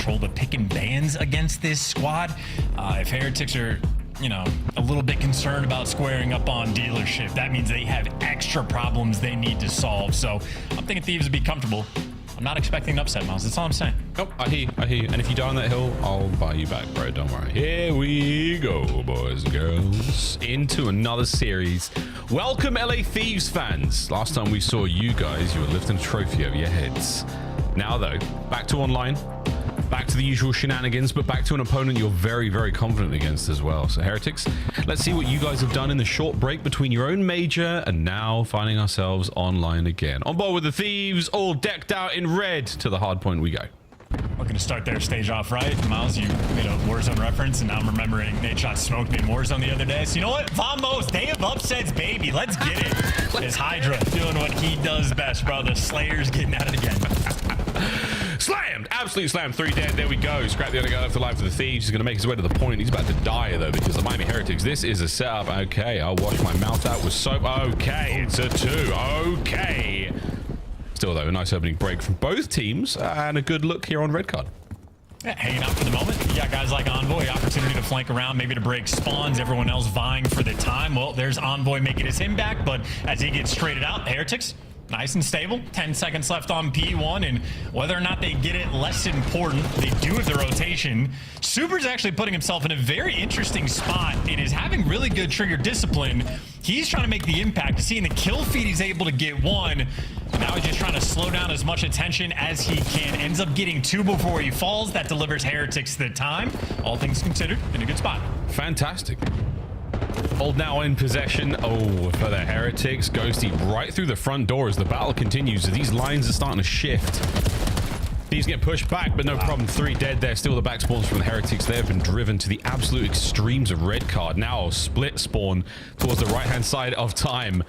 control the pick and bans against this squad. If Heretics are, you know, a little bit concerned about squaring up on dealership, that means they have extra problems they need to solve. So I'm thinking Thieves would be comfortable. I'm not expecting an upset, Miles. That's all I'm saying. Oh, I hear you. And if you die on that hill, I'll buy you back, bro. Don't worry. Here we go, boys and girls, into another series. Welcome, LA Thieves fans. Last time we saw you guys, you were lifting a trophy over your heads. Now, though, back to online. Back to the usual shenanigans, but back to an opponent you're very, very confident against as well. So, Heretics, let's see what you guys have done in the short break between your own major and now finding ourselves online again. On board with the Thieves, all decked out in red. To the Hardpoint we go. We're going to start their stage off right. Miles, you made a Warzone reference, and now I'm remembering Nate Shot smoked me in Warzone the other day. So, you know what? Vamos, day of upsets, baby. Let's get it. It's Hydra doing what he does best, bro. The Slayer's getting at it again. Slammed! Absolutely slammed. 3 dead. There we go. Scrap the other guy left alive for the Thieves. He's going to make his way to the point. He's about to die, though, because the Miami Heretics, this is a setup. Okay, I'll wash my mouth out with soap. Okay, it's a 2. Okay. Still, though, a nice opening break from both teams and a good look here on red card. Yeah, hanging out for the moment. You got guys like Envoy, opportunity to flank around, maybe to break spawns, everyone else vying for the time. Well, there's Envoy making his him back, but as he gets traded out, Heretics, nice and stable. 10 seconds left on P1, and whether or not they get it, less important. They do have the rotation. Super's actually putting himself in a very interesting spot. It is having really good trigger discipline. He's trying to make the impact. Seeing the kill feed, he's able to get 1. Now he's just trying to slow down as much attention as he can. Ends up getting 2 before he falls. That delivers Heretics the time. All things considered, in a good spot. Fantastic. Hold now in possession. Oh, for the Heretics. Ghosty right through the front door as the battle continues. These lines are starting to shift. These get pushed back, but no problem. 3 dead there. Still the back spawns from the Heretics. They have been driven to the absolute extremes of red card. Now split spawn towards the right-hand side of time.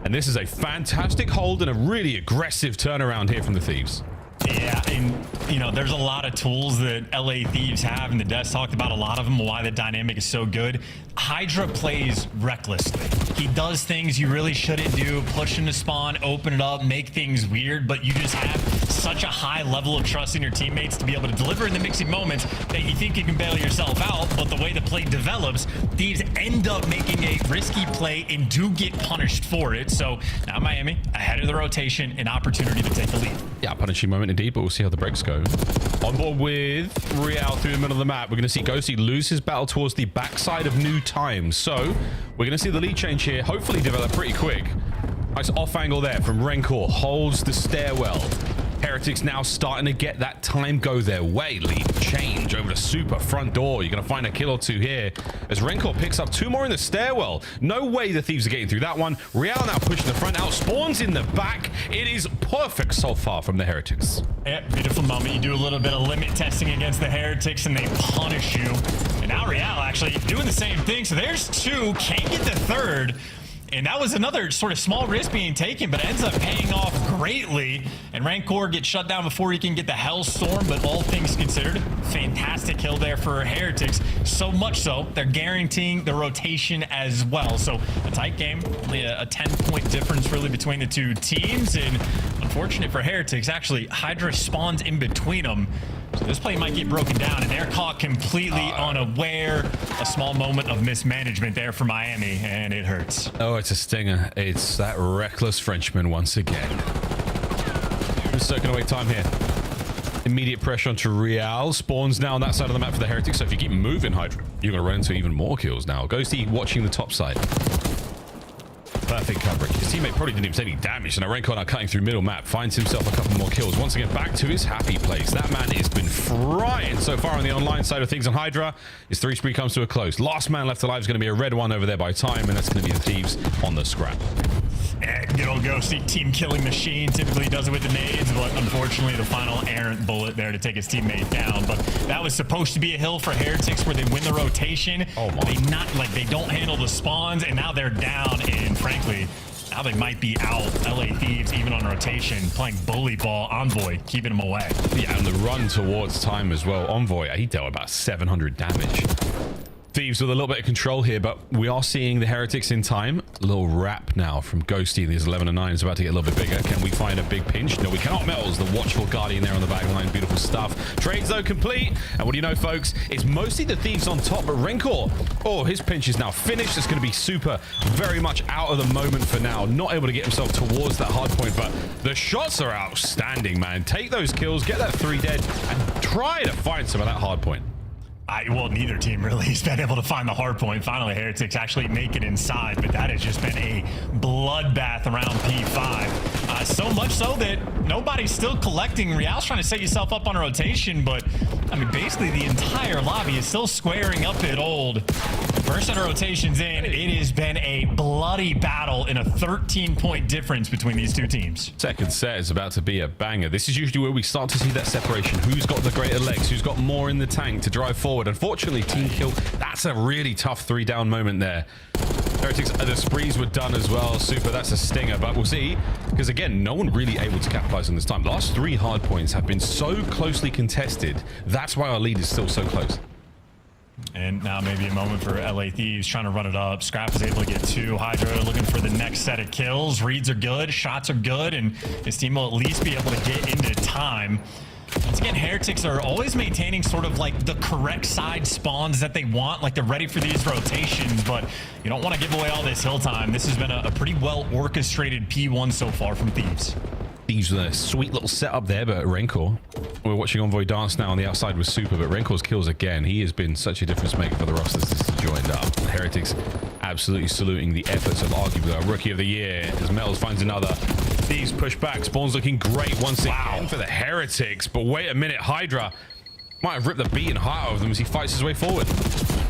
And this is a fantastic hold and a really aggressive turnaround here from the Thieves. Yeah, and you know, there's a lot of tools that LA Thieves have, and the Des talked about a lot of them, why the dynamic is so good. Hydra plays recklessly. He does things you really shouldn't do, push into spawn, open it up, make things weird, but you just have such a high level of trust in your teammates to be able to deliver in the mixing moments that you think you can bail yourself out, but the way the play develops, Thieves end up making a risky play and do get punished for it. So now Miami, ahead of the rotation, an opportunity to take the lead. Yeah, punishing moment indeed, but we'll see how the breaks go. On board with Real through the middle of the map. We're going to see Ghosty lose his battle towards the backside of New Time. So we're going to see the lead change here, hopefully develop pretty quick. Nice off angle there from Rencor. Holds the stairwell. Heretics now starting to get that time go their way. Lead change over to Super front door. You're going to find a kill or 2 here as Rencor picks up 2 more in the stairwell. No way the Thieves are getting through that one. Real now pushing the front out. Spawns in the back. It is perfect so far from the Heretics. Yeah, beautiful moment. You do a little bit of limit testing against the Heretics and they punish you. And now Real actually doing the same thing. So there's 2. Can't get the 3rd. And that was another sort of small risk being taken, but ends up paying off greatly. And Rancor gets shut down before he can get the Hellstorm, but all things considered, fantastic kill there for Heretics. So much so, they're guaranteeing the rotation as well. So a tight game, only a 10-point difference really between the 2 teams. And unfortunate for Heretics, actually, Hydra spawns in between them. So this play might get broken down, and they're caught completely unaware. A small moment of mismanagement there for Miami, and it hurts. Oh, it's a stinger. It's that reckless Frenchman once again. Just soaking away time here. Immediate pressure onto Real. Spawns now on that side of the map for the Heretics. So if you keep moving, Hydra, you're going to run into even more kills now. Ghosty watching the top side. Perfect coverage. His teammate probably didn't even take any damage. And Rencor now cutting through middle map. Finds himself a couple more kills. Once again, back to his happy place. That man has been frying so far on the online side of things on Hydra. His 3 spree comes to a close. Last man left alive is going to be a red one over there by time. And that's going to be the Thieves on the scrap. Good old Ghosty, team killing machine. Typically does it with the nades, but unfortunately the final errant bullet there to take his teammate down. But that was supposed to be a hill for Heretics where they win the rotation. Oh my. They don't handle the spawns, and now they're down. And frankly, now they might be out. LA Thieves even on rotation, playing bully ball. Envoy keeping them away. Yeah, and the run towards time as well. Envoy, he dealt about 700 damage. Thieves with a little bit of control here, but we are seeing the Heretics in time. A little wrap now from Ghosty. These 11 and 9 is about to get a little bit bigger. Can we find a big pinch? No, we cannot. Metals, the watchful guardian there on the back line. Beautiful stuff. Trades, though, complete. And what do you know, folks? It's mostly the Thieves on top, but Rencor, oh, his pinch is now finished. It's going to be super, very much out of the moment for now. Not able to get himself towards that hard point, but the shots are outstanding, man. Take those kills, get that 3 dead, and try to find some of that hard point. Well, neither team really has been able to find the hard point. Finally, Heretics actually make it inside, but that has just been a bloodbath around P5. So much so that nobody's still collecting. Real's trying to set yourself up on a rotation, but I mean, basically the entire lobby is still squaring up at old. First set of rotations in, it has been a bloody battle in a 13-point difference between these two teams. Second set is about to be a banger. This is usually where we start to see that separation. Who's got the greater legs? Who's got more in the tank to drive forward? Unfortunately, team kill. That's a really tough 3-down moment there. Heretics, the sprees were done as well. Super, that's a stinger, but we'll see. Because again, no one really able to capitalize on this time. The last 3 hard points have been so closely contested. That's why our lead is still so close. And now maybe a moment for LA Thieves trying to run it up. Scrap is able to get 2. Hydra looking for the next set of kills. Reads are good, shots are good, and his team will at least be able to get into time. Once again, Heretics are always maintaining sort of like the correct side spawns that they want, like they're ready for these rotations, but you don't want to give away all this hill time. This has been a pretty well orchestrated P1 so far from Thieves. Thieves with a sweet little setup there, but Rencor, we're watching Envoy dance now on the outside with Super, but Renkor's kills again. He has been such a difference maker for the rosters since he joined up. Heretics absolutely saluting the efforts of arguably our Rookie of the Year as Metals finds another. Thieves push back. Spawn's looking great once again for the Heretics, but wait a minute, Hydra might have ripped the beating heart out of them as he fights his way forward.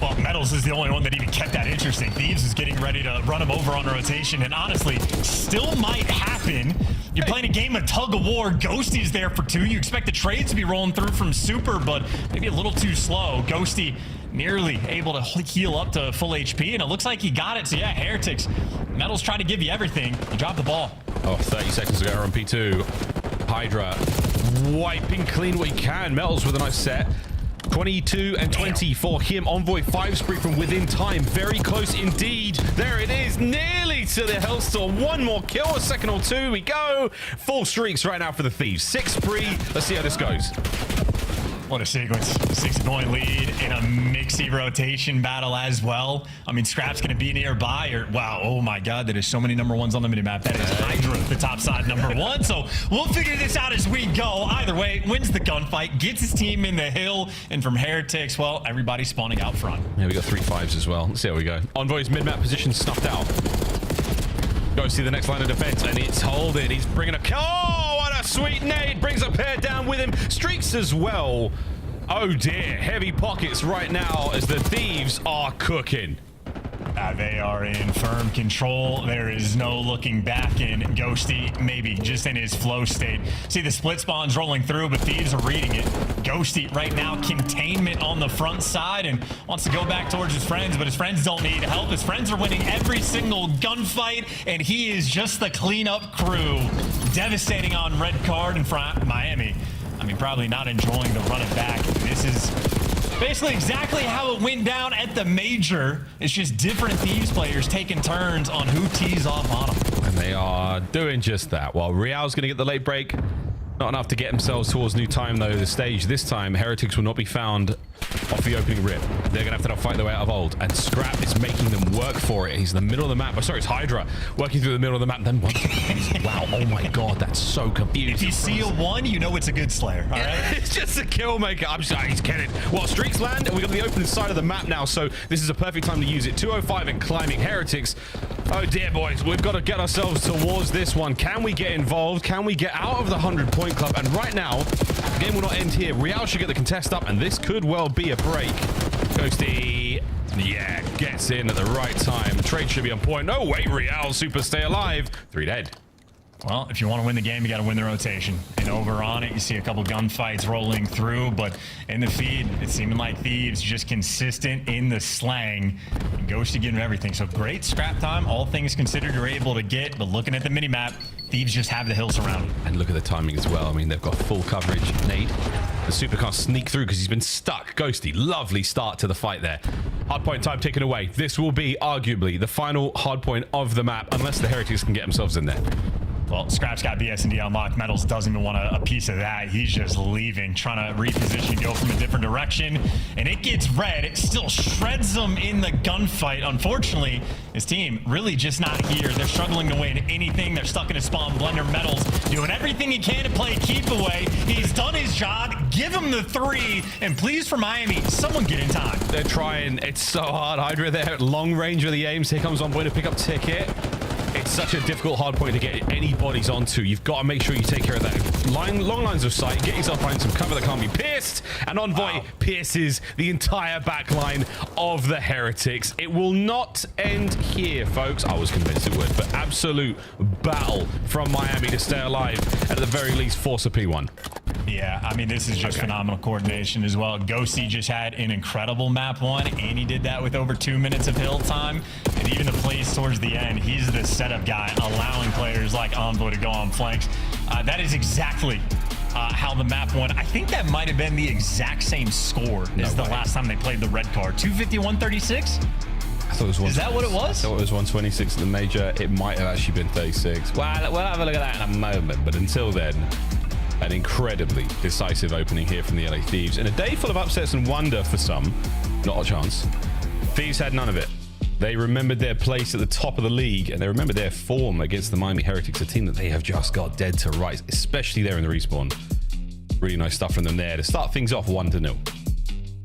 Well, Metals is the only one that even kept that interesting. Thieves is getting ready to run him over on a rotation, and honestly, still might happen. You're playing a game of tug of war. Ghosty's there for 2. You expect the trades to be rolling through from Super, but maybe a little too slow. Ghosty nearly able to heal up to full HP, and it looks like he got it. So yeah, Heretics, Metals trying to give you everything. You dropped the ball. Oh, 30 seconds ago on P2. Hydra wiping clean what he can. Metals with a nice set. 22 and 20 for him. Envoy 5 spree from within time. Very close indeed. There it is. Nearly to the Hellstorm. 1 more kill. A second or 2. We go. Full streaks right now for the Thieves. 6 spree. Let's see how this goes. What a sequence. 60-point lead in a mixy rotation battle as well. I mean, Scrap's going to be nearby. Or wow, oh my God, that is so many number 1s on the minimap. That is Hydra, the top side number 1. So we'll figure this out as we go. Either way, wins the gunfight, gets his team in the hill, and from Heretics, well, everybody's spawning out front. Yeah, we got 3 5s as well. Let's see how we go. Envoy's mid-map position snuffed out. Go see the next line of defense, and it's holding. He's bringing a... Oh, what a sweet nade. Brings a pair down with him. Streaks as well. Oh, dear. Heavy pockets right now as the Thieves are cooking. They are in firm control. There is no looking back in. Ghosty maybe just in his flow state. See the split spawns rolling through, but Thieves are reading it. Ghosty right now containment on the front side and wants to go back towards his friends, but his friends don't need help. His friends are winning every single gunfight, and he is just the cleanup crew. Devastating on red card in front of Miami. I mean, probably not enjoying the run it back. This is basically exactly how it went down at the major. It's just different Thieves players taking turns on who tees off on them. And they are doing just that. While Real's going to get the late break. Not enough to get themselves towards new time, though. The stage this time, Heretics will not be found off the opening rip. They're going to have to fight their way out of old. And Scrap is making them work for it. He's in the middle of the map. Oh, sorry, it's Hydra working through the middle of the map. Then once again, wow, oh my God, that's so confusing. If you see a 1, you know it's a good Slayer, all right? It's just a kill maker. I'm sorry, he's kidding. Well, streaks land, and we've got the open side of the map now, so this is a perfect time to use it. 205 and climbing. Heretics. Oh dear, boys, we've got to get ourselves towards this one. Can we get involved? Can we get out of the 100-point club? And right now, the game will not end here. Real should get the contest up, and this could well be a break. Ghosty, yeah, gets in at the right time. The trade should be on point. No way, Real, Super, stay alive. 3 dead. Well, if you want to win the game, you got to win the rotation. And over on it, you see a couple gunfights rolling through, but in the feed, it's seeming like Thieves just consistent in the slang. And Ghosty getting everything. So great scrap time. All things considered, you're able to get, but looking at the minimap, Thieves just have the hill surrounded. And look at the timing as well. I mean, they've got full coverage. Nade. The super can't sneak through because he's been stuck. Ghosty, lovely start to the fight there. Hardpoint time taken away. This will be arguably the final hardpoint of the map, unless the Heretics can get themselves in there. Well, Scrap's got BS&D unlocked. Metals doesn't even want a piece of that. He's just leaving, trying to reposition, go from a different direction. And it gets red. It still shreds them in the gunfight. Unfortunately, his team really just not here. They're struggling to win anything. They're stuck in a spawn. Blender Metals doing everything he can to play keep away. He's done his job. Give him the 3. And please, for Miami, someone get in time. They're trying. It's so hard. Hydra there at long range of the aims. Here comes Envoy to pick up Ticket. It's such a difficult hard point to get any bodies onto. You've got to make sure you take care of that long lines of sight. Get yourself behind some cover that can't be pierced. And Envoy pierces the entire back line of the Heretics. It will not end here, folks. I was convinced it would, but absolute battle from Miami to stay alive. And at the very least, force a P1. Yeah, I mean, this is just phenomenal coordination as well. Ghosty just had an incredible map 1, and he did that with over 2 minutes of hill time. And even the plays towards the end, he's the setup guy, allowing players like Envoy to go on flanks. That is exactly how the map won. I think that might have been the exact same score as the last time they played the red card. 251-36? I thought it was 126. Is that what it was? I thought it was 126 at the major. It might have actually been 36. Well, we'll have a look at that in a moment. But until then, an incredibly decisive opening here from the LA Thieves. In a day full of upsets and wonder for some, not a chance. Thieves had none of it. They remembered their place at the top of the league, and they remembered their form against the Miami Heretics, a team that they have just got dead to rights, especially there in the respawn. Really nice stuff from them there to start things off 1-0.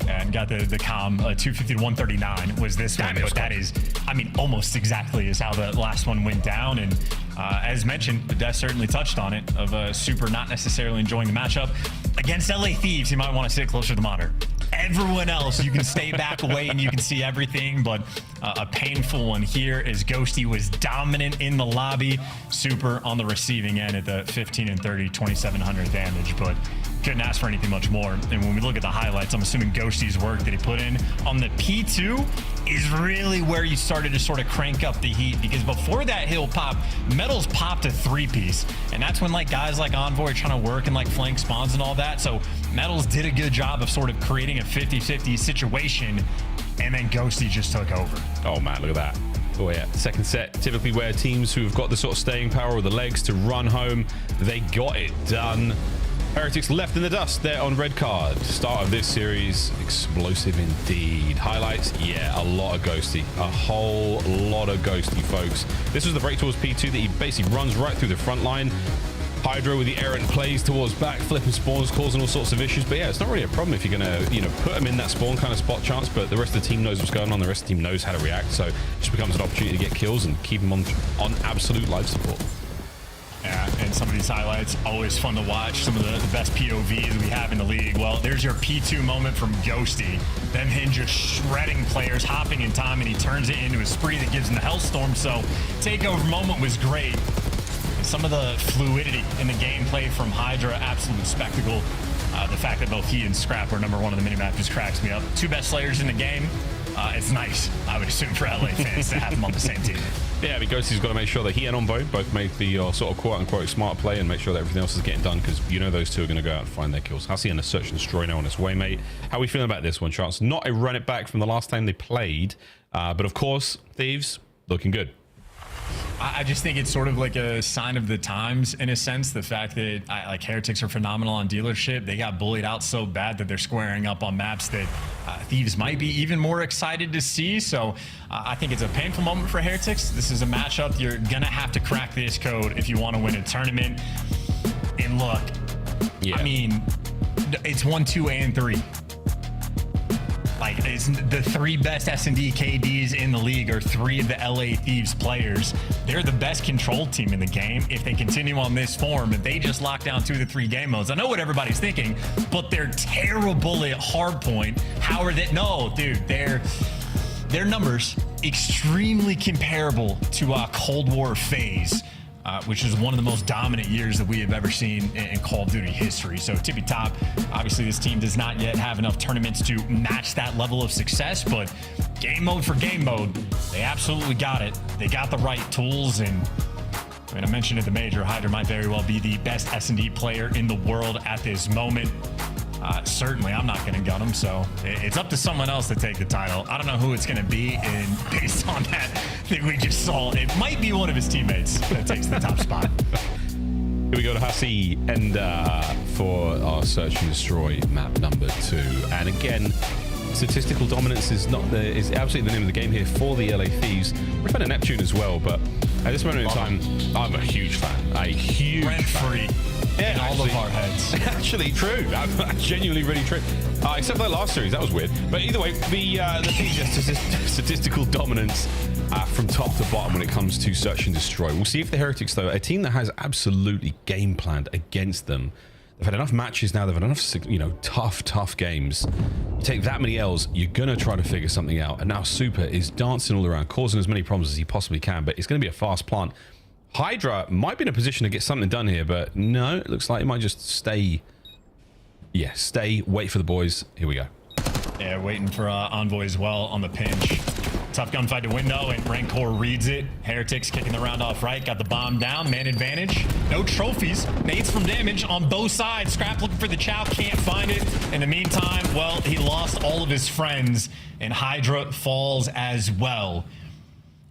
And got the calm. 250-139 was this one, but that is, I mean, almost exactly is how the last one went down. And as mentioned, the death certainly touched on it, of Super not necessarily enjoying the matchup. Against LA Thieves, you might want to sit closer to the monitor. Everyone else, you can stay back away and you can see everything, but a painful one here as Ghosty was dominant in the lobby. Super on the receiving end at the 15 and 30, 2,700 damage, but couldn't ask for anything much more. And when we look at the highlights, I'm assuming Ghosty's work that he put in on the P2 is really where you started to sort of crank up the heat, because before that hill pop, Metals popped a 3-piece, and that's when like guys like Envoy are trying to work in like flank spawns and all that. So Metals did a good job of sort of creating a 50-50 situation, and then Ghosty just took over. Oh man, look at that. Oh yeah, second set, typically where teams who've got the sort of staying power or the legs to run home, they got it done. Heretics left in the dust there on red card. Start of this series, explosive indeed. Highlights, yeah, a lot of Ghosty. A whole lot of Ghosty, folks. This was the break towards P2 that he basically runs right through the front line. Hydra with the errant plays towards back, flipping spawns, causing all sorts of issues. But yeah, it's not really a problem if you're going to, put them in that spawn kind of spot chance. But the rest of the team knows what's going on. The rest of the team knows how to react. So it just becomes an opportunity to get kills and keep them on absolute life support. Yeah, and some of these highlights, always fun to watch. Some of the best POVs we have in the league. Well, there's your P2 moment from Ghosty. Then him just shredding players, hopping in time, and he turns it into a spree that gives him the Hellstorm. So takeover moment was great. And some of the fluidity in the gameplay from Hydra, absolute spectacle. The fact that both he and Scrap were #1 on the minimap just cracks me up. 2 best slayers in the game. It's nice, I would assume, for LA fans to have them on the same team. Yeah, because he's got to make sure that he and Envoy both make the sort of quote-unquote smart play and make sure that everything else is getting done, because those two are going to go out and find their kills. Hussey and a search and destroy now on its way, mate. How are we feeling about this one, Chance? Not a run it back from the last time they played, but of course, Thieves looking good. I just think it's sort of like a sign of the times, in a sense. The fact that like Heretics are phenomenal on dealership. They got bullied out so bad that they're squaring up on maps that Thieves might be even more excited to see. So I think it's a painful moment for Heretics. This is a matchup. You're going to have to crack this code if you want to win a tournament. And look, yeah. I mean, it's 1, 2, and 3. Like, it's the 3 best S&D KDs in the league are 3 of the LA Thieves players. They're the best controlled team in the game. If they continue on this form, if they just lock down 2 of the 3 game modes, I know what everybody's thinking, but they're terrible at hardpoint. How are they? No, dude, their numbers extremely comparable to Cold War phase. Which is one of the most dominant years that we have ever seen in Call of Duty history. So tippy top, obviously this team does not yet have enough tournaments to match that level of success, but game mode for game mode, they absolutely got it. They got the right tools, and I mean, I mentioned at the major, Hydra might very well be the best S&D player in the world at this moment. Certainly, I'm not going to gun him, so it's up to someone else to take the title. I don't know who it's going to be, and based on that thing we just saw, it might be one of his teammates that takes the top spot. Here we go to Hacienda for our search and destroy map number 2. And again, statistical dominance is absolutely the name of the game here for the LA Thieves. We're fan of Neptune as well, but at this moment in time, I'm a huge fan. A huge Rent-free. Yeah, in all of our heads. Actually, true. I'm genuinely really true. Except for that last series, that was weird. But either way, the statistical dominance from top to bottom when it comes to search and destroy. We'll see if the Heretics, though, a team that has absolutely game planned against them. They've had enough matches now. They've had enough, tough games. You take that many L's, you're gonna try to figure something out. And now Super is dancing all around, causing as many problems as he possibly can. But it's going to be a fast plant. Hydra might be in a position to get something done here, but no, it looks like he might just stay. Yeah, stay, wait for the boys. Here we go. Yeah, waiting for Envoy as well on the pinch. Tough gunfight to window, and Rancor reads it. Heretics kicking the round off right, got the bomb down, man advantage. No trophies, nades from damage on both sides. Scrap looking for the chow, can't find it. In the meantime, well, he lost all of his friends, and Hydra falls as well.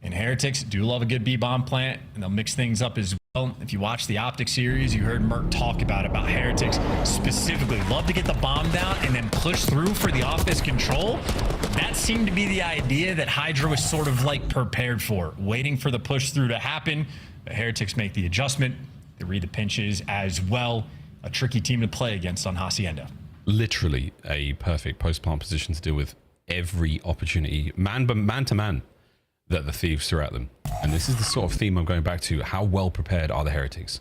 And Heretics do love a good B-bomb plant, and they'll mix things up as well. If you watch the Optic series, you heard Merc talk about Heretics specifically. Love to get the bomb down and then push through for the office control. That seemed to be the idea that Hydra was sort of like prepared for, waiting for the push through to happen. The Heretics make the adjustment. They read the pinches as well. A tricky team to play against on Hacienda. Literally a perfect post-plant position to deal with every opportunity, man to man, that the Thieves threw at them. And this is the sort of theme I'm going back to. How well prepared are the Heretics?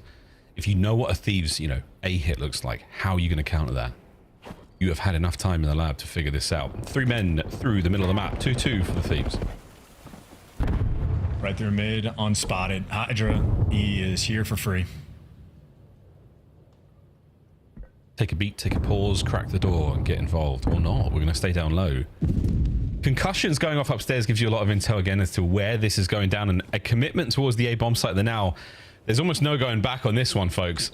If you know what a Thieves, A hit looks like, how are you going to counter that? You have had enough time in the lab to figure this out. 3 men through the middle of the map. 2-2 for the Thieves. Right through mid, unspotted. Hydra, he is here for free. Take a beat, take a pause, crack the door and get involved. Or not. We're going to stay down low. Concussions going off upstairs gives you a lot of intel again as to where this is going down, and a commitment towards the A bomb site there now. There's almost no going back on this one, folks.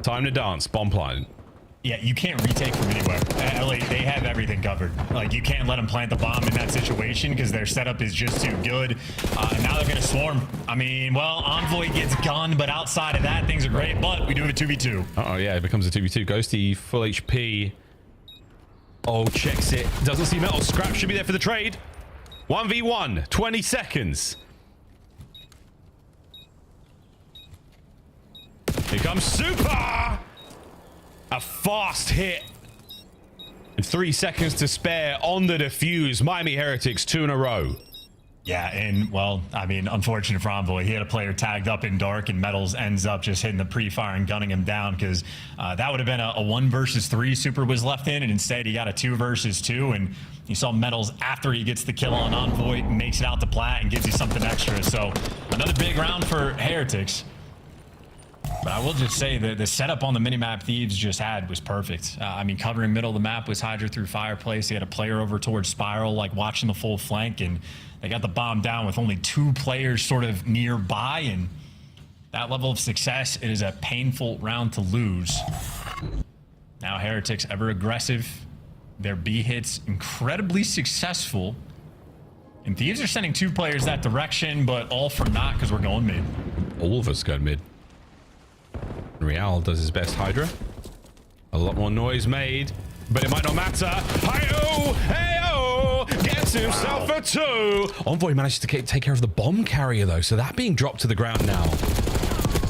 Time to dance. Bomb planted. Yeah, you can't retake from anywhere. LA, they have everything covered. Like, you can't let them plant the bomb in that situation because their setup is just too good. And now they're going to swarm. I mean, well, Envoy gets gunned, but outside of that, things are great. But we do have a 2v2. Uh-oh, yeah, it becomes a 2v2. Ghosty, full HP. Oh, checks it. Doesn't see metal. Scrap should be there for the trade. 1v1. 20 seconds. Here comes Super. A fast hit. And 3 seconds to spare on the defuse. Miami Heretics 2 in a row. Yeah, and, well, I mean, unfortunate for Envoy. He had a player tagged up in dark, and Metals ends up just hitting the pre-fire and gunning him down because that would have been a 1 versus 3 Super was left in, and instead he got a 2 versus 2, and you saw Metals, after he gets the kill on Envoy, makes it out to plat and gives you something extra. So another big round for Heretics. But I will just say that the setup on the minimap Thieves just had was perfect. I mean, covering middle of the map was Hydra through Fireplace. He had a player over towards Spiral, like watching the full flank, and they got the bomb down with only 2 players sort of nearby. And that level of success, it is a painful round to lose. Now Heretics ever aggressive. Their B hits incredibly successful. And Thieves are sending 2 players that direction, but all for naught because we're going mid. All of us go mid. Real does his best. Hydra. A lot more noise made, but it might not matter. Hi-oh! Hey-oh! Gets himself a 2. Envoy manages to take care of the bomb carrier, though, so that being dropped to the ground now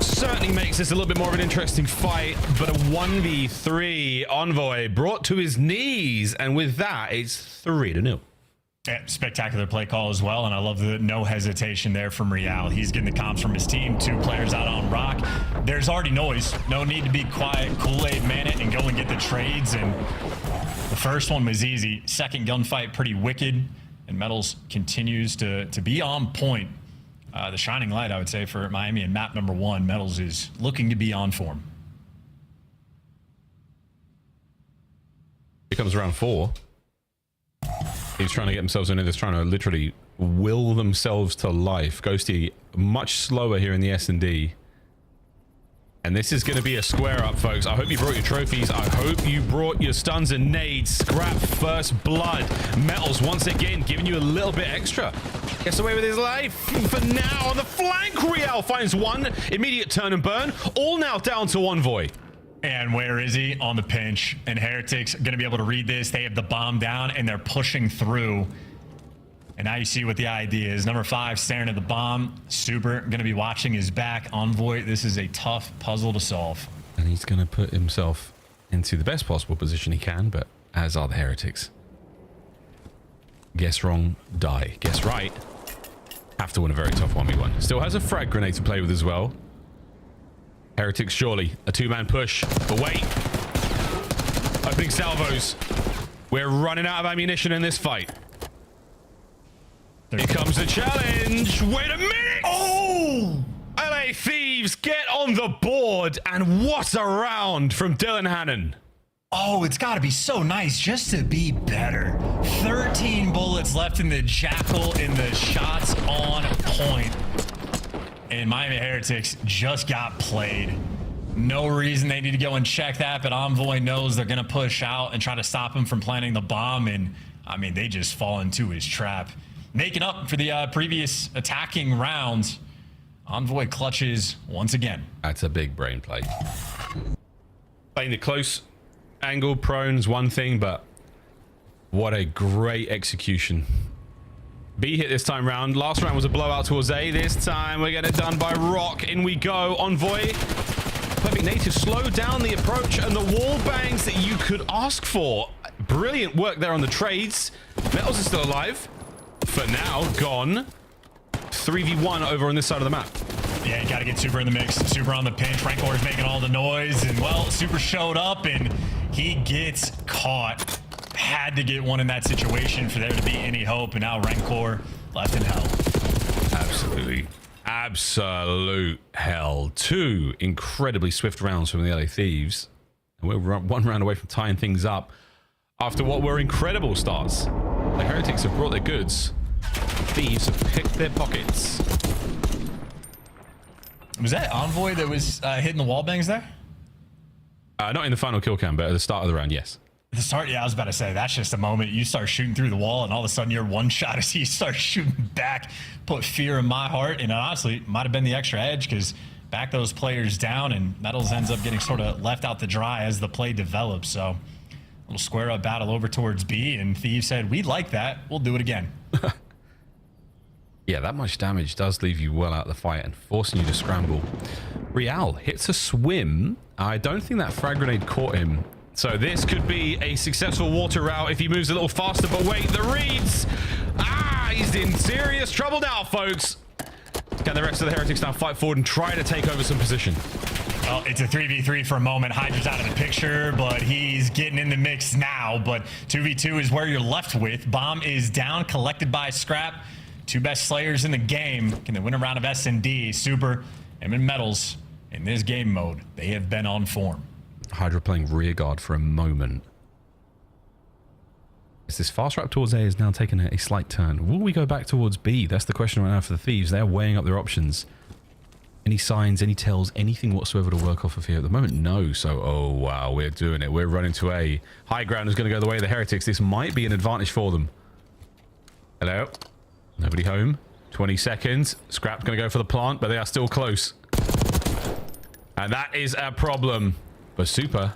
certainly makes this a little bit more of an interesting fight, but a 1v3 Envoy brought to his knees, and with that, it's 3-0. Yeah, spectacular play call as well, and I love the no hesitation there from Real. He's getting the comms from his team, 2 players out on rock. There's already noise. No need to be quiet, Kool-Aid man it, and go and get the trades. And the first one was easy. Second gunfight, pretty wicked, and Metals continues to be on point. The shining light, I would say, for Miami and map number 1, Metals is looking to be on form. Here comes round 4. He's trying to get themselves in it. They're trying to literally will themselves to life. Ghosty much slower here in the S&D. And this is going to be a square up, folks. I hope you brought your trophies. I hope you brought your stuns and nades. Scrap first blood. Metals once again giving you a little bit extra. Gets away with his life. For now, on the flank, Real finds one. Immediate turn and burn. All now down to Envoy. And where is he? On the pinch. And Heretics going to be able to read this. They have the bomb down and they're pushing through. And now you see what the idea is. Number 5 staring at the bomb. Super going to be watching his back. Envoy, this is a tough puzzle to solve. And he's going to put himself into the best possible position he can, but as are the Heretics. Guess wrong, die. Guess right. Have to win a very tough 1v1. Still has a frag grenade to play with as well. Heretics surely. A 2-man push. But wait. Opening salvos. We're running out of ammunition in this fight. Here comes the challenge. Wait a minute. Oh! LA Thieves get on the board. And what a round from Dylan Hannon. Oh, it's got to be so nice just to be better. 13 bullets left in the Jackal and the shots on point. And Miami Heretics just got played. No reason they need to go and check that, but Envoy knows they're going to push out and try to stop him from planting the bomb. And, I mean, they just fall into his trap. Making up for the previous attacking rounds, Envoy clutches once again. That's a big brain play. Playing the close angle prone's one thing, but what a great execution. B hit this time round. Last round was a blowout towards A. This time we're getting it done by Rock. In we go. Envoy. Perfect native. Slow down the approach and the wall bangs that you could ask for. Brilliant work there on the trades. Metals is still alive. For now, gone. 3v1 over on this side of the map. Yeah, you got to get Super in the mix. Super on the pinch. Rancor is making all the noise. And, well, Super showed up and he gets caught. Had to get one in that situation for there to be any hope. And now Rancor left in hell. Absolutely. Absolute hell. 2 incredibly swift rounds from the LA Thieves. And we're 1 round away from tying things up after what were incredible starts. The Heretics have brought their goods. Thieves have picked their pockets. Was that Envoy that was hitting the wall bangs there? Not in the final kill cam, but at the start of the round, yes. At the start, yeah, I was about to say, that's just a moment you start shooting through the wall and all of a sudden you're one shot as he starts shooting back. Put fear in my heart, and honestly, might have been the extra edge because back those players down and Metals ends up getting sort of left out to dry as the play develops. So a little square up battle over towards B, and Thieves said, we like that. We'll do it again. Yeah, that much damage does leave you well out of the fight and forcing you to scramble. Real hits a swim. I don't think that frag grenade caught him. So this could be a successful water route if he moves a little faster. But wait, the reads. He's in serious trouble now, folks. Can the rest of the Heretics now fight forward and try to take over some position? Well, it's a 3v3 for a moment. Hydra's out of the picture, but he's getting in the mix now. But 2v2 is where you're left with. Bomb is down, collected by Scrap. 2 best slayers in the game. Can they win a round of S&D? Super and Metals in this game mode, they have been on form. Hydra playing rear guard for a moment. As this fast wrap towards A has now taken a slight turn. Will we go back towards B? That's the question right now for the Thieves. They're weighing up their options. Any signs, any tells, anything whatsoever to work off of here? At the moment, no. So, oh, wow, we're doing it. We're running to A. High ground is going to go the way of the Heretics. This might be an advantage for them. Hello? Nobody home. 20 seconds. Scrap's going to go for the plant, but they are still close. And that is a problem. But Super.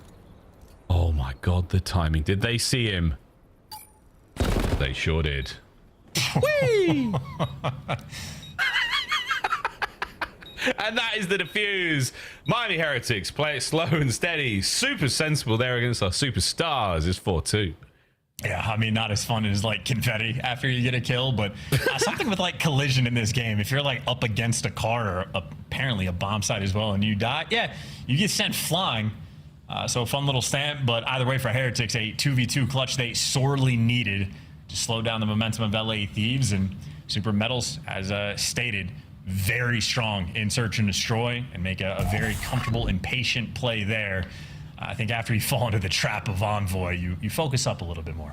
Oh, my God, the timing. Did they see him? They sure did. Whee! And that is the defuse. Miami Heretics play it slow and steady. Super sensible there against our superstars. It's 4-2. Yeah, I mean, not as fun as like confetti after you get a kill, but something with like collision in this game. If you're like up against a car or apparently a bomb site as well and you die, yeah, you get sent flying. So a fun little stamp, but either way for Heretics, a 2v2 clutch they sorely needed to slow down the momentum of LA Thieves. And Super Metals, as stated, very strong in search and destroy and make a very comfortable and patient play there. I think after you fall into the trap of Envoy, you focus up a little bit more.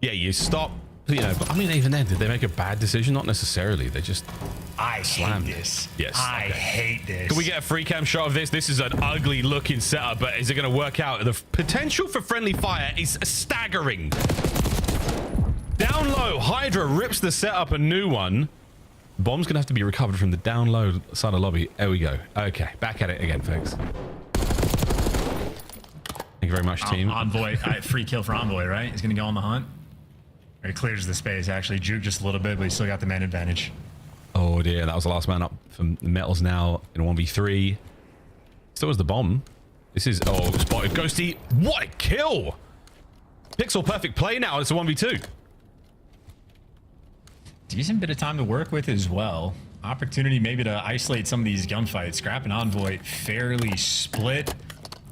yeah, you stop. You know, I mean, even then, did they make a bad decision? Not necessarily. They just I slammed hate this. Yes. I hate this. Can we get a free cam shot of this? This is an ugly looking setup, but is it going to work out? The potential for friendly fire is staggering. Down low, Hydra rips the setup a new one. Bomb's going to have to be recovered from the down low side of lobby. There we go. Okay, back at it again, folks. Thank you very much, team. Envoy, free kill for Envoy, right? He's going to go on the hunt. Or he clears the space, actually. Juke just a little bit, but he still got the man advantage. Oh, dear. That was the last man up from the Metals now in a 1v3. Still was the bomb. This is... Oh, spotted. Ghosty. What a kill! Pixel perfect play now. It's a 1v2. Decent bit of time to work with as well. Opportunity maybe to isolate some of these gunfights. Scrap and Envoy fairly split,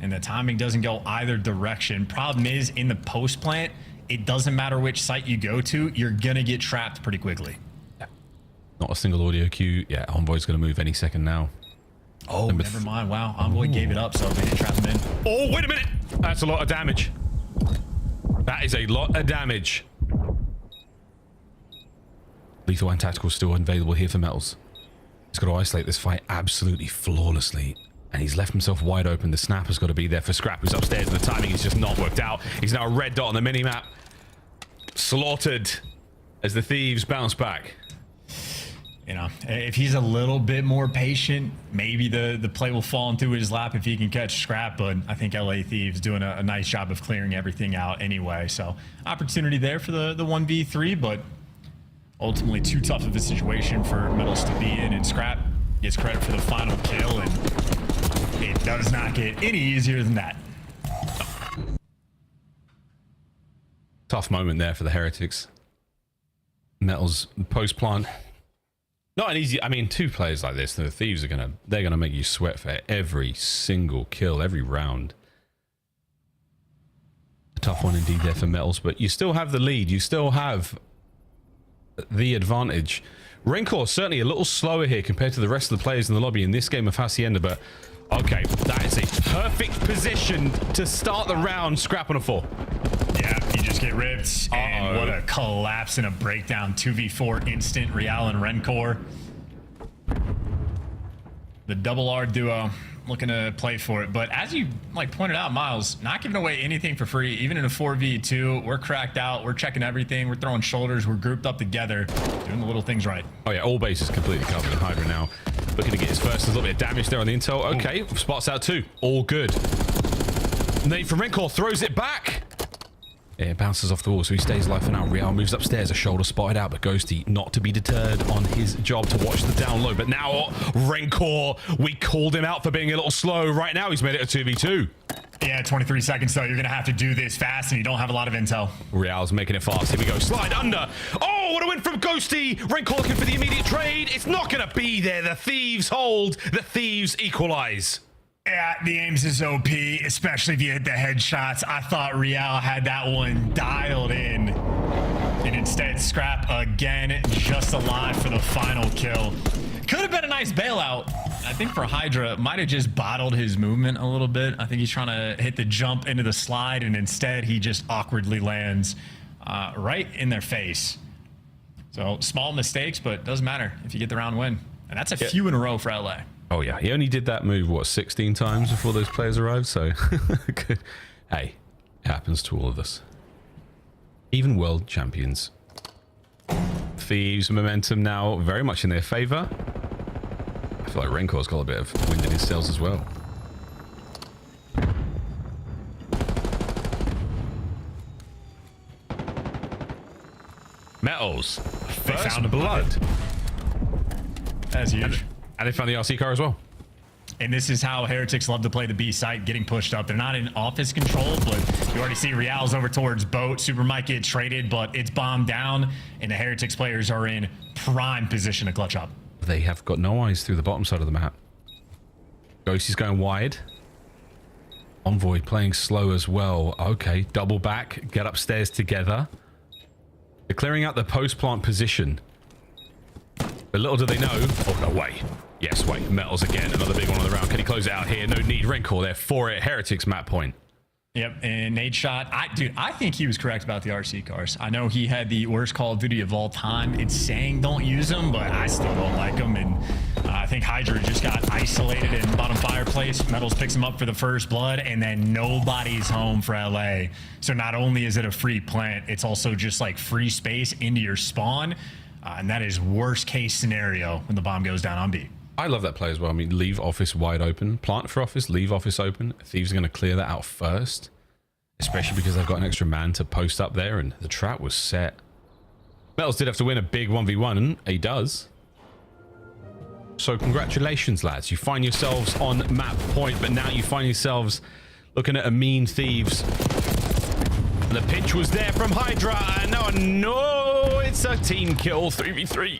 and the timing doesn't go either direction. Problem is, in the post plant, it doesn't matter which site you go to, you're gonna get trapped pretty quickly. Yeah. Not a single audio cue. Yeah, Envoy's gonna move any second now. Oh, never mind. Wow, Envoy gave it up, so they didn't trap him in. Oh, wait a minute! That's a lot of damage. That is a lot of damage. Lethal and Tactical still available here for Metals. He's got to isolate this fight absolutely flawlessly. And he's left himself wide open. The snapper's got to be there for Scrap, who's upstairs, and the timing has just not worked out. He's now a red dot on the minimap. Slaughtered as the Thieves bounce back. You know, if he's a little bit more patient, maybe the play will fall into his lap if he can catch Scrap, but I think LA Thieves doing a nice job of clearing everything out anyway. So opportunity there for the 1v3, but ultimately too tough of a situation for Metals to be in, and Scrap gets credit for the final kill, and it does not get any easier than that. Tough moment there for the Heretics. Metals post plant. Not an easy. I mean, two players like this, the Thieves they're gonna make you sweat for every single kill, every round. A tough one indeed there for Metals, but you still have the lead. You still have the advantage. Rencor certainly a little slower here compared to the rest of the players in the lobby in this game of Hacienda, but okay, that is a perfect position to start the round. Scrap on a 4. Yeah, you just get ripped. And what a collapse and a breakdown. 2v4 instant Real and Rencor. The double R duo looking to play for it, but as you pointed out, Miles, not giving away anything for free. Even in a 4v2, we're cracked out, we're checking everything, we're throwing shoulders, we're grouped up together, doing the little things right. Oh yeah, all bases completely covered, and Hydra now looking to get his first. A little bit of damage there on the intel. Okay, spots out 2, all good. Nate from Rencor throws it back. Yeah, it bounces off the wall, so he stays alive for now. Real moves upstairs, a shoulder spotted out, but Ghosty not to be deterred on his job to watch the down low. But now, Rencor, we called him out for being a little slow. Right now, he's made it a 2v2. Yeah, 23 seconds, though. You're going to have to do this fast, and you don't have a lot of intel. Real's making it fast. Here we go. Slide under. Oh, what a win from Ghosty. Rencor looking for the immediate trade. It's not going to be there. The Thieves hold. The Thieves equalize. Yeah, the aims is OP, especially if you hit the headshots. I thought Real had that one dialed in. And instead, Scrap again, just alive for the final kill. Could have been a nice bailout. I think for Hydra, might have just bottled his movement a little bit. I think he's trying to hit the jump into the slide, and instead he just awkwardly lands right in their face. So small mistakes, but doesn't matter if you get the round win. And that's a few in a row for LA. Oh yeah, he only did that move, what, 16 times before those players arrived, so good. Hey, it happens to all of us. Even world champions. Thieves momentum now very much in their favor. I feel like Renkor's got a bit of wind in his sails as well. Metals. First blood. That's huge. And they found the RC car as well. And this is how Heretics love to play the B site, getting pushed up. They're not in office control, but you already see Real's over towards boat. Super might get traded, but it's bombed down, and the Heretics players are in prime position to clutch up. They have got no eyes through the bottom side of the map. Ghost is going wide. Envoy playing slow as well. Okay, double back, get upstairs together. They're clearing out the post plant position. But little do they know. Oh, no, wait. Yes, wait. Metals again. Another big one on the round. Can he close it out here? No need. Rencor there for it. Heretics map point. Yep, and Nate shot. Dude, I think he was correct about the RC cars. I know he had the worst Call of Duty of all time. It's saying don't use them, but I still don't like them. And I think Hydra just got isolated in bottom fireplace. Metals picks him up for the first blood, and then nobody's home for LA. So not only is it a free plant, it's also just like free space into your spawn. And that is worst case scenario when the bomb goes down on B. I love that play as well. I mean, leave office wide open, plant for office, leave office open. Thieves are going to clear that out first, especially because they've got an extra man to post up there, and the trap was set. Metals did have to win a big 1v1, and he does. So congratulations, lads. You find yourselves on map point, but now you find yourselves looking at a mean Thieves. The pitch was there from Hydra, and no, it's a team kill, 3v3.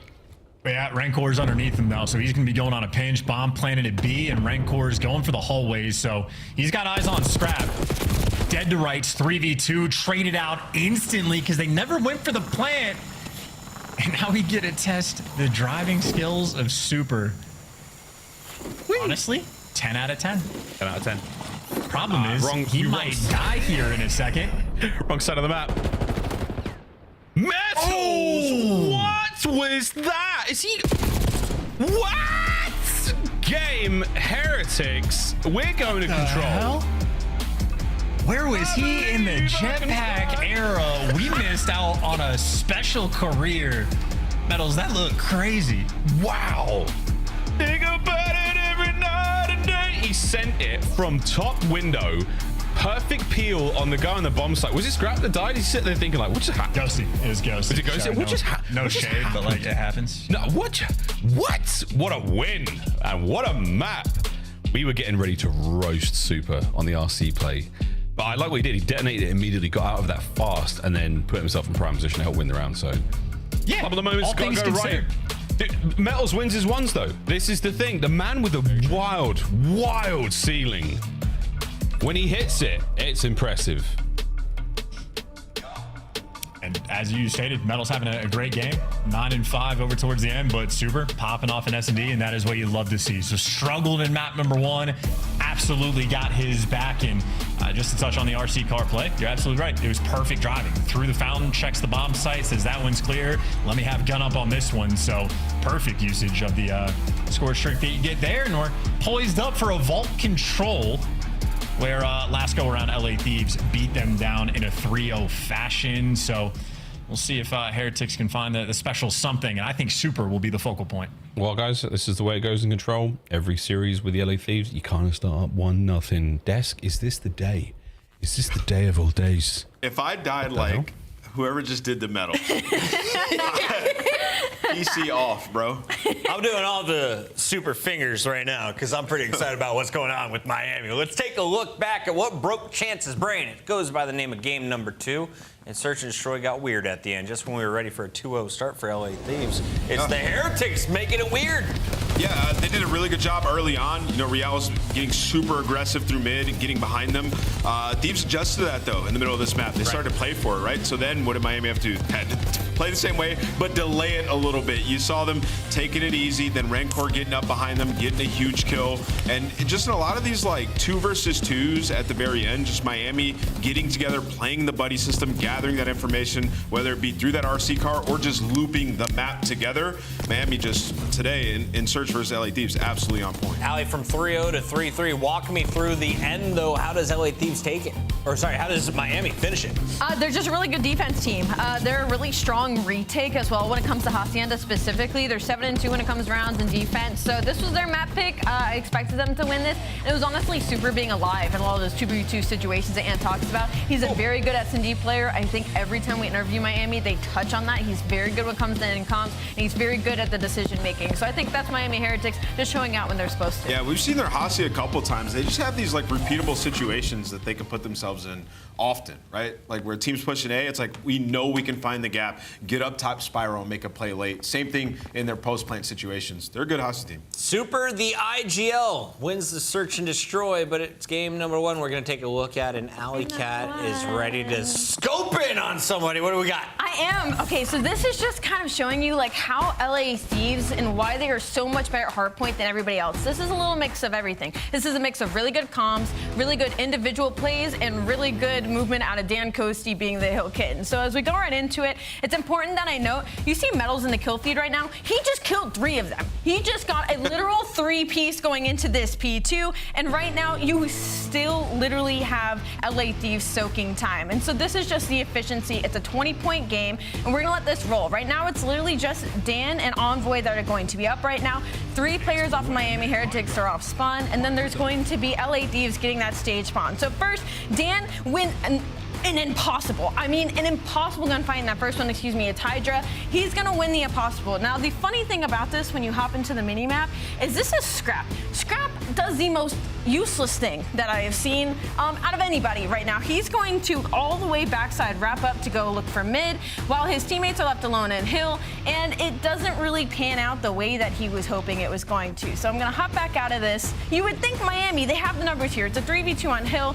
Yeah, Rancor's underneath him now, so he's going to be going on a pinch. Bomb planted at B, and Rancor's going for the hallways, so he's got eyes on Scrap. Dead to rights, 3v2, traded out instantly because they never went for the plant. And now we get to test the driving skills of Super. Whee. Honestly, 10 out of 10. 10 out of 10. Problem is, he might die here in a second. Wrong side of the map. Metals! Oh! What was that? Is he... What? Game Heretics. We're going to control. Hell? Where was he in the jetpack era? We missed out on a special career. Metals, that looked crazy. Wow. Think about it every night and day. He sent it from top window. Perfect peel on the guy on the bomb site. Was it Scrap that died? He's sitting there thinking like, what just happened? Ghosty. It was Ghosty. Was it Ghosty? Sorry, what just happened? No shade, but like it happens. No, what? What a win. And what a map. We were getting ready to roast Super on the RC play. But I like what he did. He detonated it immediately, got out of that fast, and then put himself in prime position to help win the round. So, yeah, couple of moments, all gotta things go considered. right. Dude, Metals wins his ones, though. This is the thing. The man with a wild, wild ceiling. When he hits it, it's impressive. And as you stated, Metals having a great game. 9-5 over towards the end, but Super popping off in S&D, and that is what you love to see. So struggled in map number 1, absolutely got his back in. Just to touch on the RC car play, you're absolutely right. It was perfect driving. Through the fountain, checks the bomb site, says that one's clear. Let me have gun up on this one. So perfect usage of the score streak that you get there. And we're poised up for a vault control, where last go around LA Thieves beat them down in a 3-0 fashion. So we'll see if Heretics can find the special something, and I think Super will be the focal point. Well, guys, this is the way it goes in Control. Every series with the LA Thieves, you kind of start up 1-0. Desk, is this the day? Is this the day of all days? If I died like whoever just did the metal. PC off, bro. I'm doing all the super fingers right now because I'm pretty excited about what's going on with Miami. Let's take a look back at what broke Chance's brain. It goes by the name of game number 2. And Search and Destroy got weird at the end, just when we were ready for a 2-0 start for LA Thieves. It's the Heretics making it weird. Yeah, they did a really good job early on. You know, Real was getting super aggressive through mid and getting behind them. Thieves adjusted to that, though, in the middle of this map. They started to play for it, right? So then what did Miami have to do? Had to play the same way, but delay it a little bit. You saw them taking it easy, then Rancor getting up behind them, getting a huge kill. And just in a lot of these, like, 2 versus 2s at the very end, just Miami getting together, playing the buddy system, gathering that information, whether it be through that RC car or just looping the map together. Miami just today in Search versus LA Thieves, absolutely on point. Ali, from 3-0 to 3-3, walk me through the end, though. How does LA Thieves take it? Or sorry, how does Miami finish it? They're just a really good defense team. They're a really strong retake as well when it comes to Hacienda specifically. They're 7-2 when it comes to rounds in defense. So this was their map pick. I expected them to win this. And it was honestly Super being alive in all of those 2v2 situations that Ant talks about. He's a very good S&D player. I think every time we interview Miami, they touch on that. He's very good when it comes to ending comms, and he's very good at the decision making. So I think that's Miami Heretics just showing out when they're supposed to. Yeah, we've seen their Hasi a couple times. They just have these like repeatable situations that they can put themselves in often, right? Like where teams pushing A, it's like we know we can find the gap. get up top spiral and make a play late. Same thing in their post-plant situations. They're a good hostage team. Super, the IGL wins the search and destroy, but it's game number 1 we're going to take a look at, and Alley Cat is ready to scope in on somebody. What do we got? I am. Okay, so this is just kind of showing you like how LA Thieves and why they are so much better at Hardpoint than everybody else. This is a little mix of everything. This is a mix of really good comms, really good individual plays, and really good movement out of Dan Coasty being the Hill Kitten. So as we go right into it, it's important that I note, you see Metals in the kill feed right now. He just killed 3 of them. He just got a literal 3-piece going into this P2, and right now you still literally have LA Thieves soaking time. And so this is just the efficiency. It's a 20-point game, and we're gonna let this roll. Right now it's literally just Dan and Envoy that are going to be up right now. 3 players off of Miami Heretics are off spawn, and then there's going to be LA Thieves getting that stage spawn. So first, Dan win an impossible. I mean, an impossible gunfight in that first one, excuse me, it's Hydra. He's gonna win the impossible. Now, the funny thing about this when you hop into the minimap is this is Scrap. Scrap does the most useless thing that I have seen out of anybody right now. He's going to all the way backside wrap up to go look for mid while his teammates are left alone in Hill, and it doesn't really pan out the way that he was hoping it was going to. So I'm gonna hop back out of this. You would think Miami, they have the numbers here. It's a 3v2 on Hill.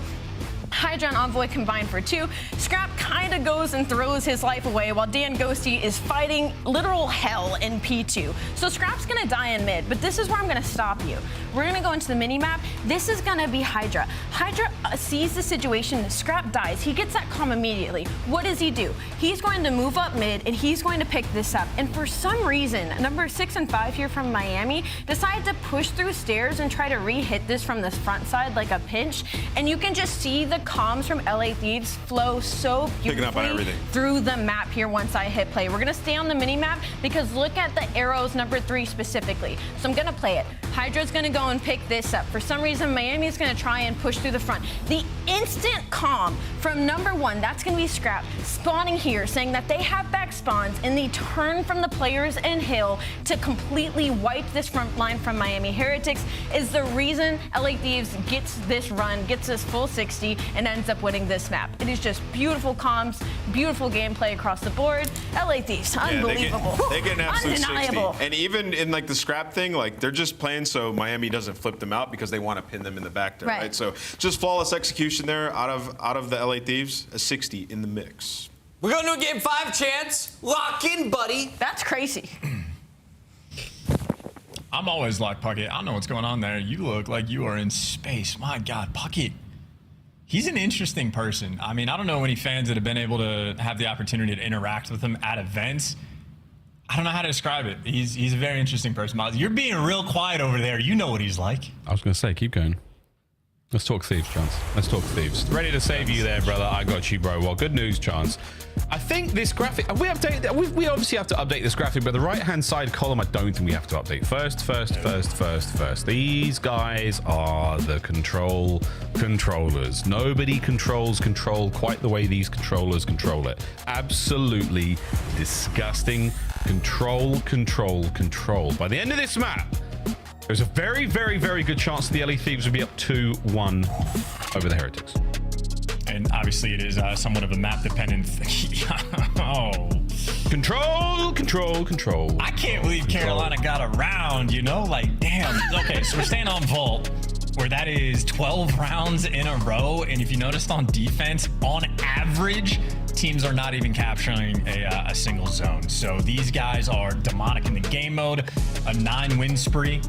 Hydra and Envoy combined for 2. Scrap kind of goes and throws his life away while Dan Ghosty is fighting literal hell in P2. So Scrap's gonna die in mid, but this is where I'm gonna stop you. We're gonna go into the mini-map. This is gonna be Hydra. Hydra sees the situation, Scrap dies. He gets that comm immediately. What does he do? He's going to move up mid and he's going to pick this up. And for some reason, number 6 and 5 here from Miami decide to push through stairs and try to re-hit this from this front side like a pinch. And you can just see the comms from LA Thieves flow so beautifully through the map here once I hit play. We're gonna stay on the mini map because look at the arrows number 3 specifically. So I'm gonna play it. Hydra's gonna go and pick this up. For some reason, Miami's gonna try and push through the front. The instant comm from number 1, that's gonna be Scrap, spawning here, saying that they have back spawns, and the turn from the players in Hill to completely wipe this front line from Miami Heretics is the reason LA Thieves gets this run, gets this full 60, and ends up winning this map. It is just beautiful comms, beautiful gameplay across the board. LA Thieves, unbelievable. They get an absolute undeniable. 60. And even in like the Scrap thing, like they're just playing so Miami doesn't flip them out because they want to pin them in the back there, right? So just flawless execution there out of the LA Thieves, a 60 in the mix. We're going to a game 5 chance. Lock in, buddy. That's crazy. I'm always like, Puckett, I don't know what's going on there. You look like you are in space. My God, Puckett. He's an interesting person. I mean, I don't know any fans that have been able to have the opportunity to interact with him at events. I don't know how to describe it. He's a very interesting person, Miles. You're being real quiet over there. You know what he's like. I was going to say, keep going. Let's talk Thieves, Chance. Let's talk Thieves. Ready to save you there, brother. I got you, bro. Well, good news, Chance. I think this graphic, we obviously have to update this graphic, but the right-hand side column, I don't think we have to update. First. These guys are the controllers. Nobody controls control quite the way these controllers control it. Absolutely disgusting. Control. By the end of this map, there's a very, very, very good chance the LA Thieves will be up 2-1 over the Heretics. And obviously it is somewhat of a map-dependent thing. Oh. Control. I can't believe Carolina got around, you know? Like, damn. Okay, so we're staying on Vault, where that is 12 rounds in a row. And if you noticed on defense, on average, teams are not even capturing a single zone. So these guys are demonic in the game mode, a 9-win spree.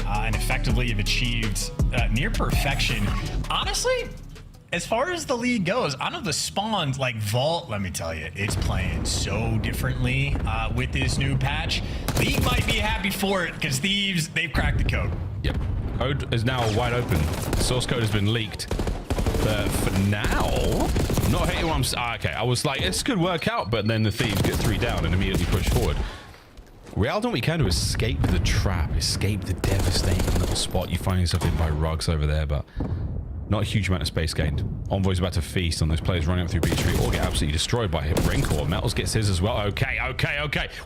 And effectively have achieved near perfection. Honestly, as far as the league goes, I know the spawns like Vault, let me tell you, it's playing so differently with this new patch. League might be happy for it because Thieves, they've cracked the code. Yep. Code is now wide open. Source code has been leaked. But for now, I'm not hating what I'm okay, I was like, this could work out, but then the Thieves get 3 down and immediately push forward. Real done what we can to escape the trap, escape the devastating little spot you find yourself in by Rugs over there, but not a huge amount of space gained. Envoy's about to feast on those players running up through B Street or get absolutely destroyed by him. Raincore. Metals gets his as well. Okay.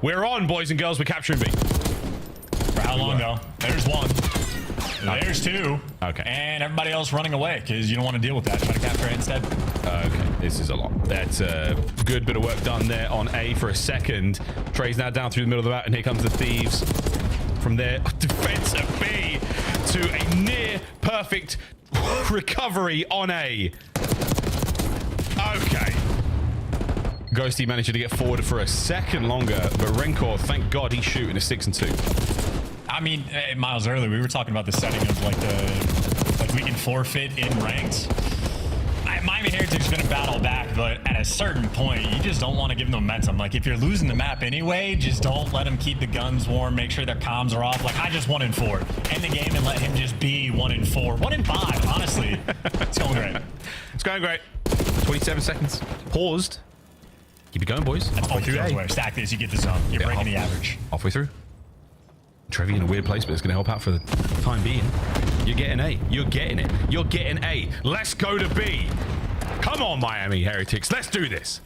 We're on, boys and girls. We're capturing B. For how long, though? There's 1. There's 2. Okay. And everybody else running away because you don't want to deal with that. Try to capture it instead. Okay, this is a lot. That's a good bit of work done there on A for a second. Trey's now down through the middle of the map, and here comes the Thieves. From their defense of B to a near perfect recovery on A. Okay. Ghosty managed to get forward for a second longer, but Rencor, thank God, he's shooting a 6 and 2. I mean, Miles, earlier we were talking about the setting of like we can forfeit in ranks. Miami Heretics is going to battle back, but at a certain point, you just don't want to give them momentum. Like, if you're losing the map anyway, just don't let them keep the guns warm. Make sure their comms are off. Like, I just 1 and 4. End the game and let him just be 1 and 4. 1 and 5, honestly. It's going great. It's going great. 27 seconds. Paused. Keep it going, boys. Halfway through A. Stack this, you get the zone. You're breaking the average. Halfway through. Trevi in a weird place, but it's going to help out for the time being. You're getting A. You're getting it. You're getting A. Let's go to B. Come on, Miami Heretics. Let's do this.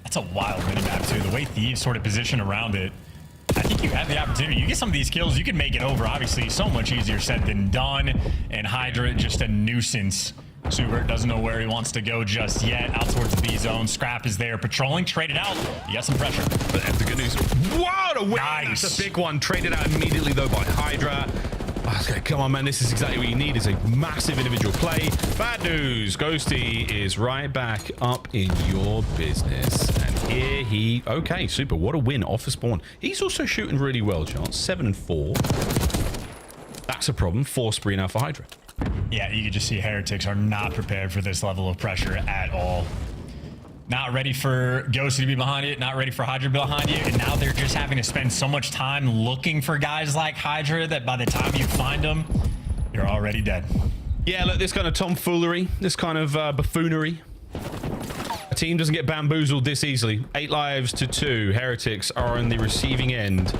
That's a wild minimap, too. The way Thieves sort of position around it. I think you have the opportunity. You get some of these kills, you can make it over. Obviously, so much easier said than done. And Hydra, just a nuisance. Super doesn't know where he wants to go just yet. Out towards the B zone. Scrap is there patrolling. Traded out. You got some pressure. But that's the good news. What a win! Nice. That's a big one. Traded out immediately, though, by Hydra. Okay, come on, man. This is exactly what you need. Is a massive individual play. Bad news. Ghosty is right back up in your business. And here he... Okay, super. What a win off the spawn. He's also shooting really well, Chance. 7 and 4. That's a problem. 4 spree now for Hydra. Yeah, you can just see Heretics are not prepared for this level of pressure at all. Not ready for Ghosty to be behind it, not ready for Hydra to be behind you, and now they're just having to spend so much time looking for guys like Hydra that by the time you find them, you're already dead. Yeah, look, this kind of tomfoolery, this kind of buffoonery. A team doesn't get bamboozled this easily. 8 lives to 2. Heretics are on the receiving end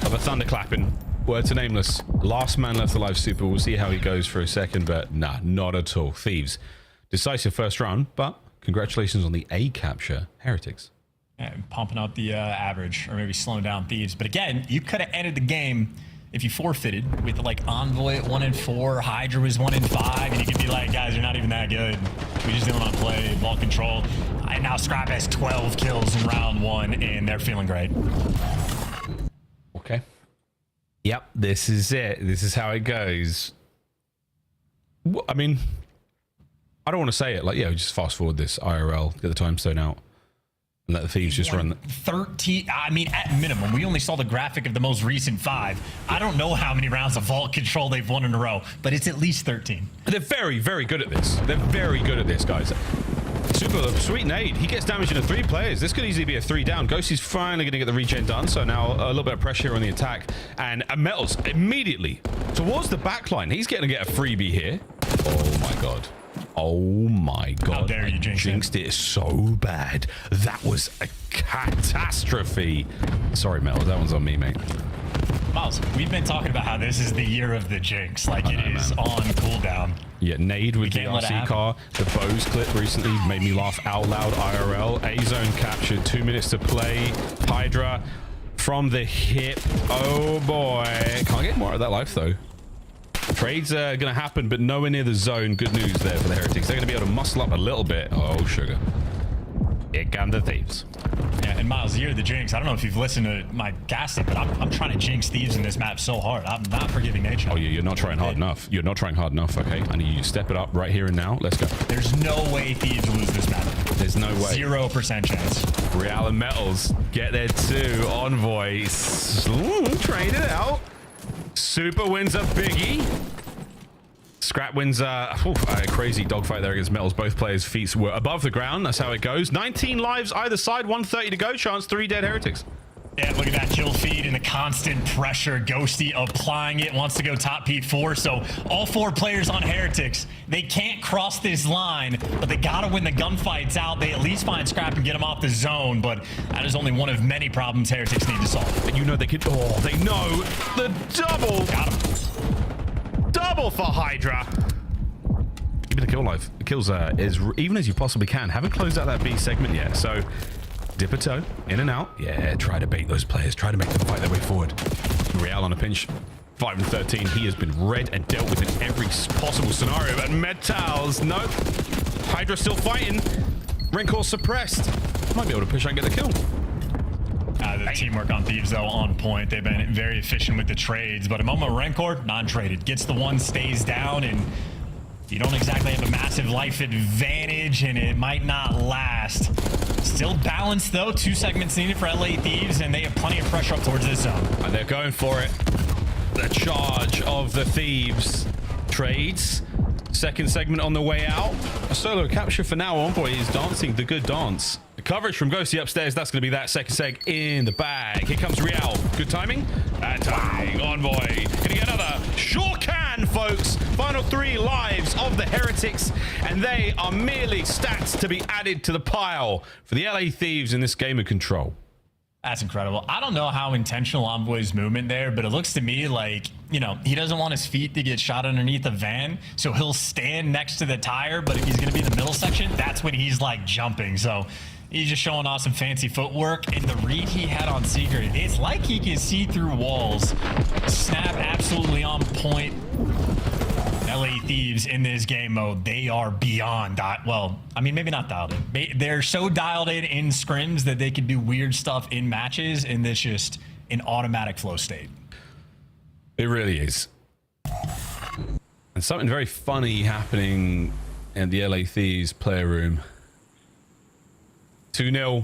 of a thunderclapping. Word to Nameless. Last man left alive, super. We'll see how he goes for a second, but nah, not at all. Thieves. Decisive first round, but congratulations on the A capture, Heretics. Yeah, pumping up the average, or maybe slowing down Thieves. But again, you could have ended the game if you forfeited with like Envoy at 1 and 4, Hydra was 1 and 5, and you could be like, guys, you're not even that good. We just didn't want to play ball control. And now Scrap has 12 kills in round 1, and they're feeling great. Okay. Yep, this is it. This is how it goes. I mean, I don't want to say it. Like, yeah, just fast forward this IRL, get the time stone out, and let the Thieves just run. 13. I mean, at minimum, we only saw the graphic of the most recent 5. I don't know how many rounds of vault control they've won in a row, but it's at least 13. They're very, very good at this. They're very good at this, guys. Super sweet nade. He gets damage into 3 players. This could easily be a 3 down. Ghosty's finally going to get the regen done. So now a little bit of pressure on the attack. And Metals immediately towards the back line. He's going to get a freebie here. Oh my God. Oh my God. How dare you jinxed it so bad. That was a catastrophe. Sorry, Metals. That one's on me, mate. Miles, we've been talking about how this is the year of the jinx. Like, it is on cooldown. Yeah, nade with the RC car. The Bose clip recently made me laugh out loud. IRL. A-zone captured. 2 minutes to play. Hydra from the hip. Oh boy. Can't get more of that life though. Trades are going to happen, but nowhere near the zone. Good news there for the Heretics. They're going to be able to muscle up a little bit. Oh, sugar. Here come the Thieves. Yeah, and Miles, you're the jinx. I don't know if you've listened to my casting, but I'm trying to jinx Thieves in this map so hard. I'm not forgiving nature. Oh, yeah, you're not trying hard enough. You're not trying hard enough, okay? I need you to step it up right here and now. Let's go. There's no way Thieves lose this map. There's no way. 0% chance. Real and Metals get there too. Envoy. Trade it out. Super wins a biggie. Scrap wins a crazy dogfight there against Metals. Both players' feet were above the ground. That's how it goes. 19 lives either side. 130 to go. Chance 3 dead Heretics. Yeah, look at that kill feed and the constant pressure. Ghosty applying it, wants to go top P4. So all 4 players on Heretics, they can't cross this line, but they got to win the gunfights out. They at least find Scrap and get him off the zone, but that is only one of many problems Heretics need to solve. But you know they could... Oh, they know the double. Got him. Double for Hydra. Keep the kill life. The kills as even as you possibly can. Haven't closed out that B segment yet, so dip a toe in and out. Yeah, try to bait those players. Try to make them fight their way forward. Real on a pinch. 5 and 13. He has been read and dealt with in every possible scenario. But Metals, nope. Hydra still fighting. Rancor suppressed. Might be able to push out and get the kill. The teamwork on Thieves, though, on point. They've been very efficient with the trades, but a moment Rancor, non-traded. Gets the one, stays down, and you don't exactly have a massive life advantage, and it might not last. Still balanced, though. 2 segments needed for LA Thieves, and they have plenty of pressure up towards this zone. And they're going for it. The charge of the Thieves. Trades. Second segment on the way out. A solo capture for now. Envoy is dancing the good dance. The coverage from Ghosty upstairs. That's going to be that second seg in the bag. Here comes Real. Good timing. Bad timing. Envoy. Can he get another? Sure can, folks. Final 3 lives of the Heretics. And they are merely stats to be added to the pile for the LA Thieves in this game of Control. That's incredible. I don't know how intentional Envoy's movement there, but it looks to me like, you know, he doesn't want his feet to get shot underneath the van, so he'll stand next to the tire, but if he's going to be in the middle section, that's when he's like jumping. So he's just showing off some fancy footwork, and the read he had on Secret, it's like he can see through walls. Snap absolutely on point. LA Thieves in this game mode, they are beyond well, I mean, maybe not dialed in. They're so dialed in scrims that they can do weird stuff in matches, and it's just an automatic flow state. It really is. And something very funny happening in the LA Thieves player room. 2-0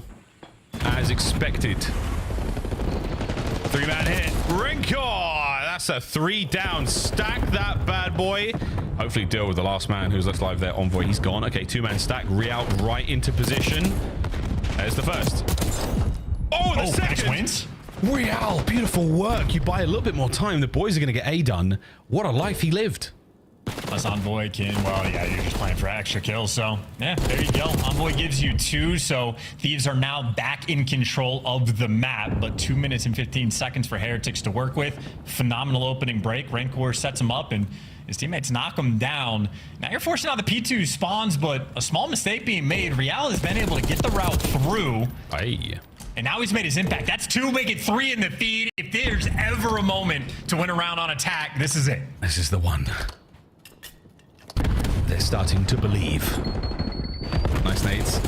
as expected. 3-man hit. Rinkor! That's a 3 down. Stack that bad boy. Hopefully deal with the last man who's left alive there. Envoy, he's gone. Okay, 2-man stack. Real right into position. There's the first. Oh, the second. Wins. Real, beautiful work. You buy a little bit more time. The boys are going to get A done. What a life he lived. Plus Envoy can, well, yeah, you're just playing for extra kills. So, yeah, there you go. Envoy gives you 2, so Thieves are now back in control of the map, but 2 minutes and 15 seconds for Heretics to work with. Phenomenal opening break. Rancor sets him up, and his teammates knock him down. Now you're forcing out the P2 spawns, but a small mistake being made. Real has been able to get the route through. Hey. And now he's made his impact. That's 2, make it 3 in the feed. If there's ever a moment to win a round on attack, this is it. This is the one. They're starting to believe. Nice nades.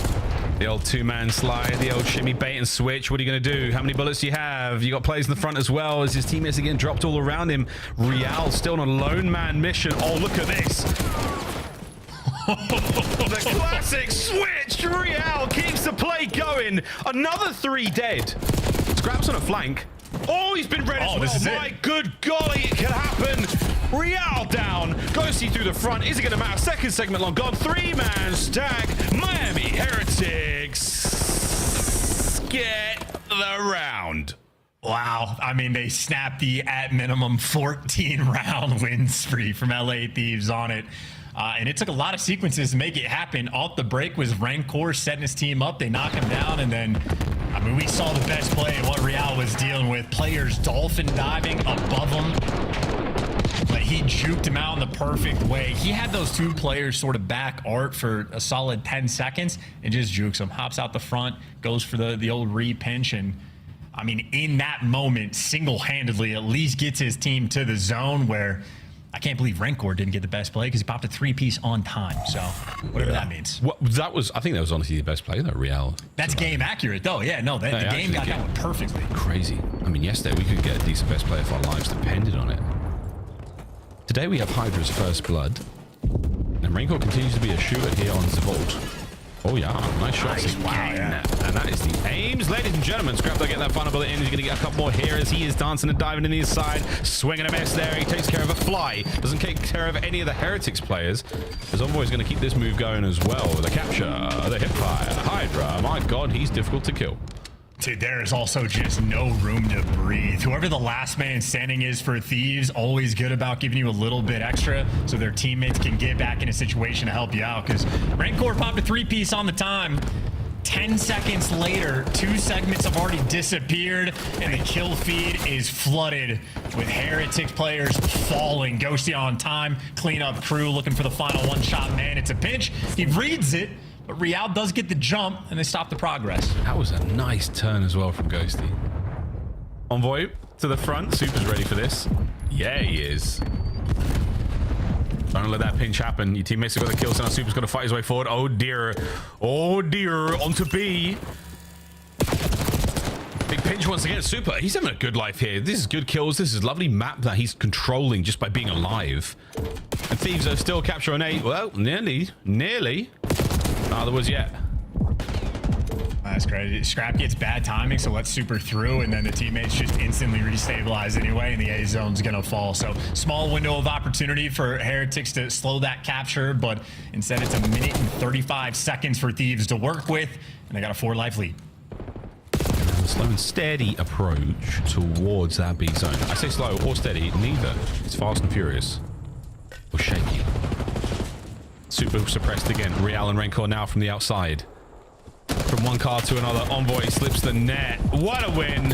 The old 2-man slide, the old shimmy bait and switch. What are you going to do? How many bullets do you have? You got players in the front as well as his teammates again dropped all around him. Real still on a lone man mission. Oh, look at this. The classic switch. Real keeps the play going. Another 3 dead. Scraps on a flank. Oh, he's been ready. Oh, this is my it. good golly, it can happen. Real down. Ghosty through the front. Is it going to matter? Second segment long gone. 3-man stack. Miami Heretics get the round. Wow. I mean, they snapped the at minimum 14-round win spree from LA Thieves on it. And it took a lot of sequences to make it happen. Off the break was Rancor setting his team up. They knock him down, and then, I mean, we saw the best play of what Real was dealing with. Players dolphin diving above him. But he juked him out in the perfect way. He had those 2 players sort of back art for a solid 10 seconds and just jukes him. Hops out the front, goes for the old re-pinch, and I mean, in that moment, single-handedly at least gets his team to the zone where I can't believe Rancor didn't get the best play because he popped a 3-piece on time. So whatever that means. Well, that was, I think that was honestly the best play though, Real. That's game accurate though. Yeah, no, the game got that one perfectly. Crazy. I mean, yesterday we could get a decent best play if our lives depended on it. Today we have Hydra's first blood. And Rancor continues to be a shooter here on Zavolt. Oh yeah, nice shots again. Yeah. And that is the aims. Ladies and gentlemen, Scrapler getting that final bullet in. He's going to get a couple more here as he is dancing and diving in the inside. Swinging a miss there. He takes care of a fly. Doesn't take care of any of the Heretics players. His Envoy is going to keep this move going as well. The capture, the hip fire, Hydra. My God, he's difficult to kill. Dude, there is also just no room to breathe. Whoever the last man standing is for Thieves, always good about giving you a little bit extra so their teammates can get back in a situation to help you out. Because Rancor popped a 3-piece on the time. 10 seconds later, 2 segments have already disappeared, and the kill feed is flooded with Heretics players falling. Ghosty on time, cleanup crew looking for the final one-shot man. It's a pinch. He reads it. But Real does get the jump, and they stop the progress. That was a nice turn as well from Ghosty. Envoy to the front. Super's ready for this. Yeah, he is. Don't let that pinch happen. Your teammates have got the kills, and our Super's got to fight his way forward. Oh dear. Oh dear. Onto B. Big pinch once again. Super. He's having a good life here. This is good kills. This is a lovely map that he's controlling just by being alive. And Thieves are still capturing A. Well, nearly. Nearly. Not out of the woods yet. That's crazy. Scrap gets bad timing, so lets Super through, and then the teammates just instantly restabilize anyway, and the A zone's gonna fall. So small window of opportunity for Heretics to slow that capture, but instead it's 1 minute and 35 seconds for Thieves to work with, and they got a 4-life lead. Slow and steady approach towards that B zone. I say slow or steady, neither. It's fast and furious. Or shaky. Super suppressed again. Real and Rencor now from the outside. From one car to another, Envoy slips the net. What a win.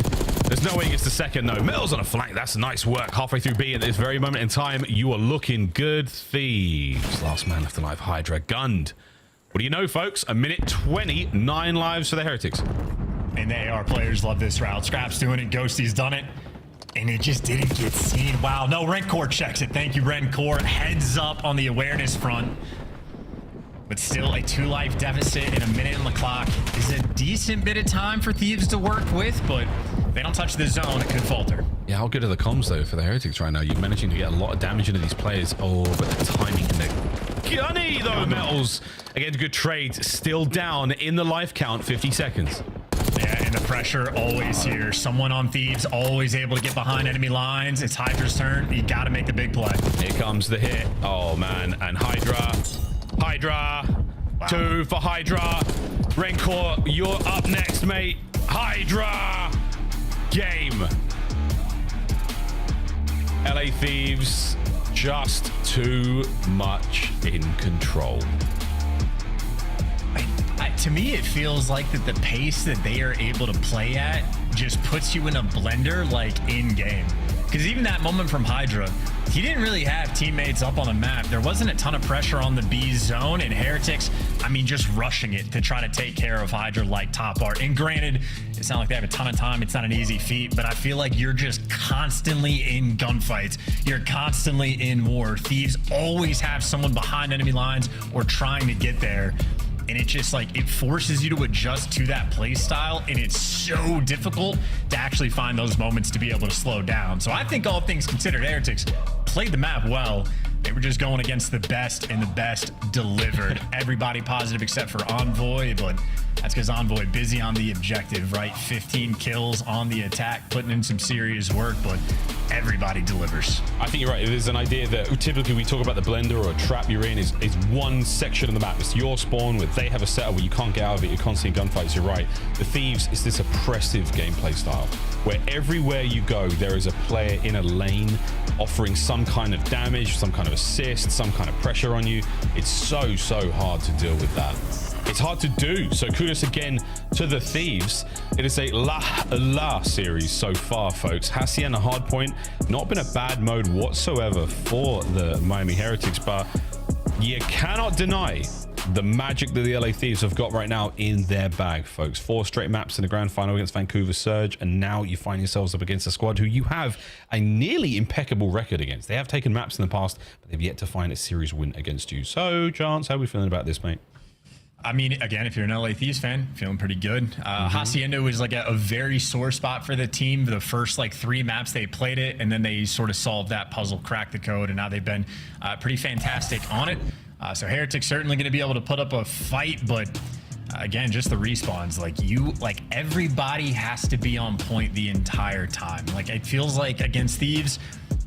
There's no way he gets the second, though. Metal's on a flank. That's nice work. Halfway through B at this very moment in time, you are looking good, Thieves. Last man left alive, Hydra gunned. What do you know, folks? 1 minute 20, 9 lives for the Heretics. And the AR players love this route. Scrap's doing it. Ghosty's done it. And it just didn't get seen. Wow. No, Rencor checks it. Thank you, Rencor. Heads up on the awareness front. But still a 2-life deficit in 1 minute on the clock is a decent bit of time for Thieves to work with, but if they don't touch the zone, it could falter. Yeah, how good are the comms, though, for the Heretics right now? You're managing to get a lot of damage into these players. Oh, but the timing and the gunny, though, Metals. Again, good trades. Still down in the life count, 50 seconds. Yeah, and the pressure always here. Someone on Thieves always able to get behind enemy lines. It's Hydra's turn. You got to make the big play. Here comes the hit. Oh, man. And Hydra. Wow. 2 for Hydra. Rencor, you're up next, mate. Hydra. Game. LA Thieves, just too much in control. To me, it feels like that the pace that they are able to play at just puts you in a blender, like in game. Because even that moment from Hydra, he didn't really have teammates up on the map. There wasn't a ton of pressure on the B zone, and Heretics, I mean, just rushing it to try to take care of Hydra like top art. And granted, it's not like they have a ton of time. It's not an easy feat, but I feel like you're just constantly in gunfights. You're constantly in war. Thieves always have someone behind enemy lines or trying to get there. And it just like, it forces you to adjust to that play style, and it's so difficult to actually find those moments to be able to slow down. So I think all things considered, Heretics played the map well. They were just going against the best, and the best delivered. Everybody positive except for Envoy, but that's because Envoy busy on the objective, right? 15 kills on the attack, putting in some serious work, but everybody delivers. I think you're right. There's an idea that typically we talk about the blender or a trap you're in is one section of the map. It's your spawn where they have a setup where you can't get out of it. You're constantly in gunfights. You're right. The Thieves is this oppressive gameplay style where everywhere you go, there is a player in a lane offering some kind of damage, some kind of assist, some kind of pressure on you. It's so hard to deal with that. It's hard to do. So kudos again to the Thieves. It is a la series so far, folks. Hacienda Hardpoint, not been a bad mode whatsoever for the Miami Heretics, but you cannot deny the magic that the LA Thieves have got right now in their bag, folks. 4 straight maps in the grand final against Vancouver Surge, and now you find yourselves up against a squad who you have a nearly impeccable record against. They have taken maps in the past, but they've yet to find a series win against you. So, Chance, how are we feeling about this, mate? I mean, again, if you're an LA Thieves fan, feeling pretty good. Hacienda was like a very sore spot for the team. The first like 3 maps they played it, and then they sort of solved that puzzle, cracked the code, and now they've been pretty fantastic on it. So Heretics certainly going to be able to put up a fight, but again, just the respawns. Like everybody has to be on point the entire time. Like it feels like against Thieves,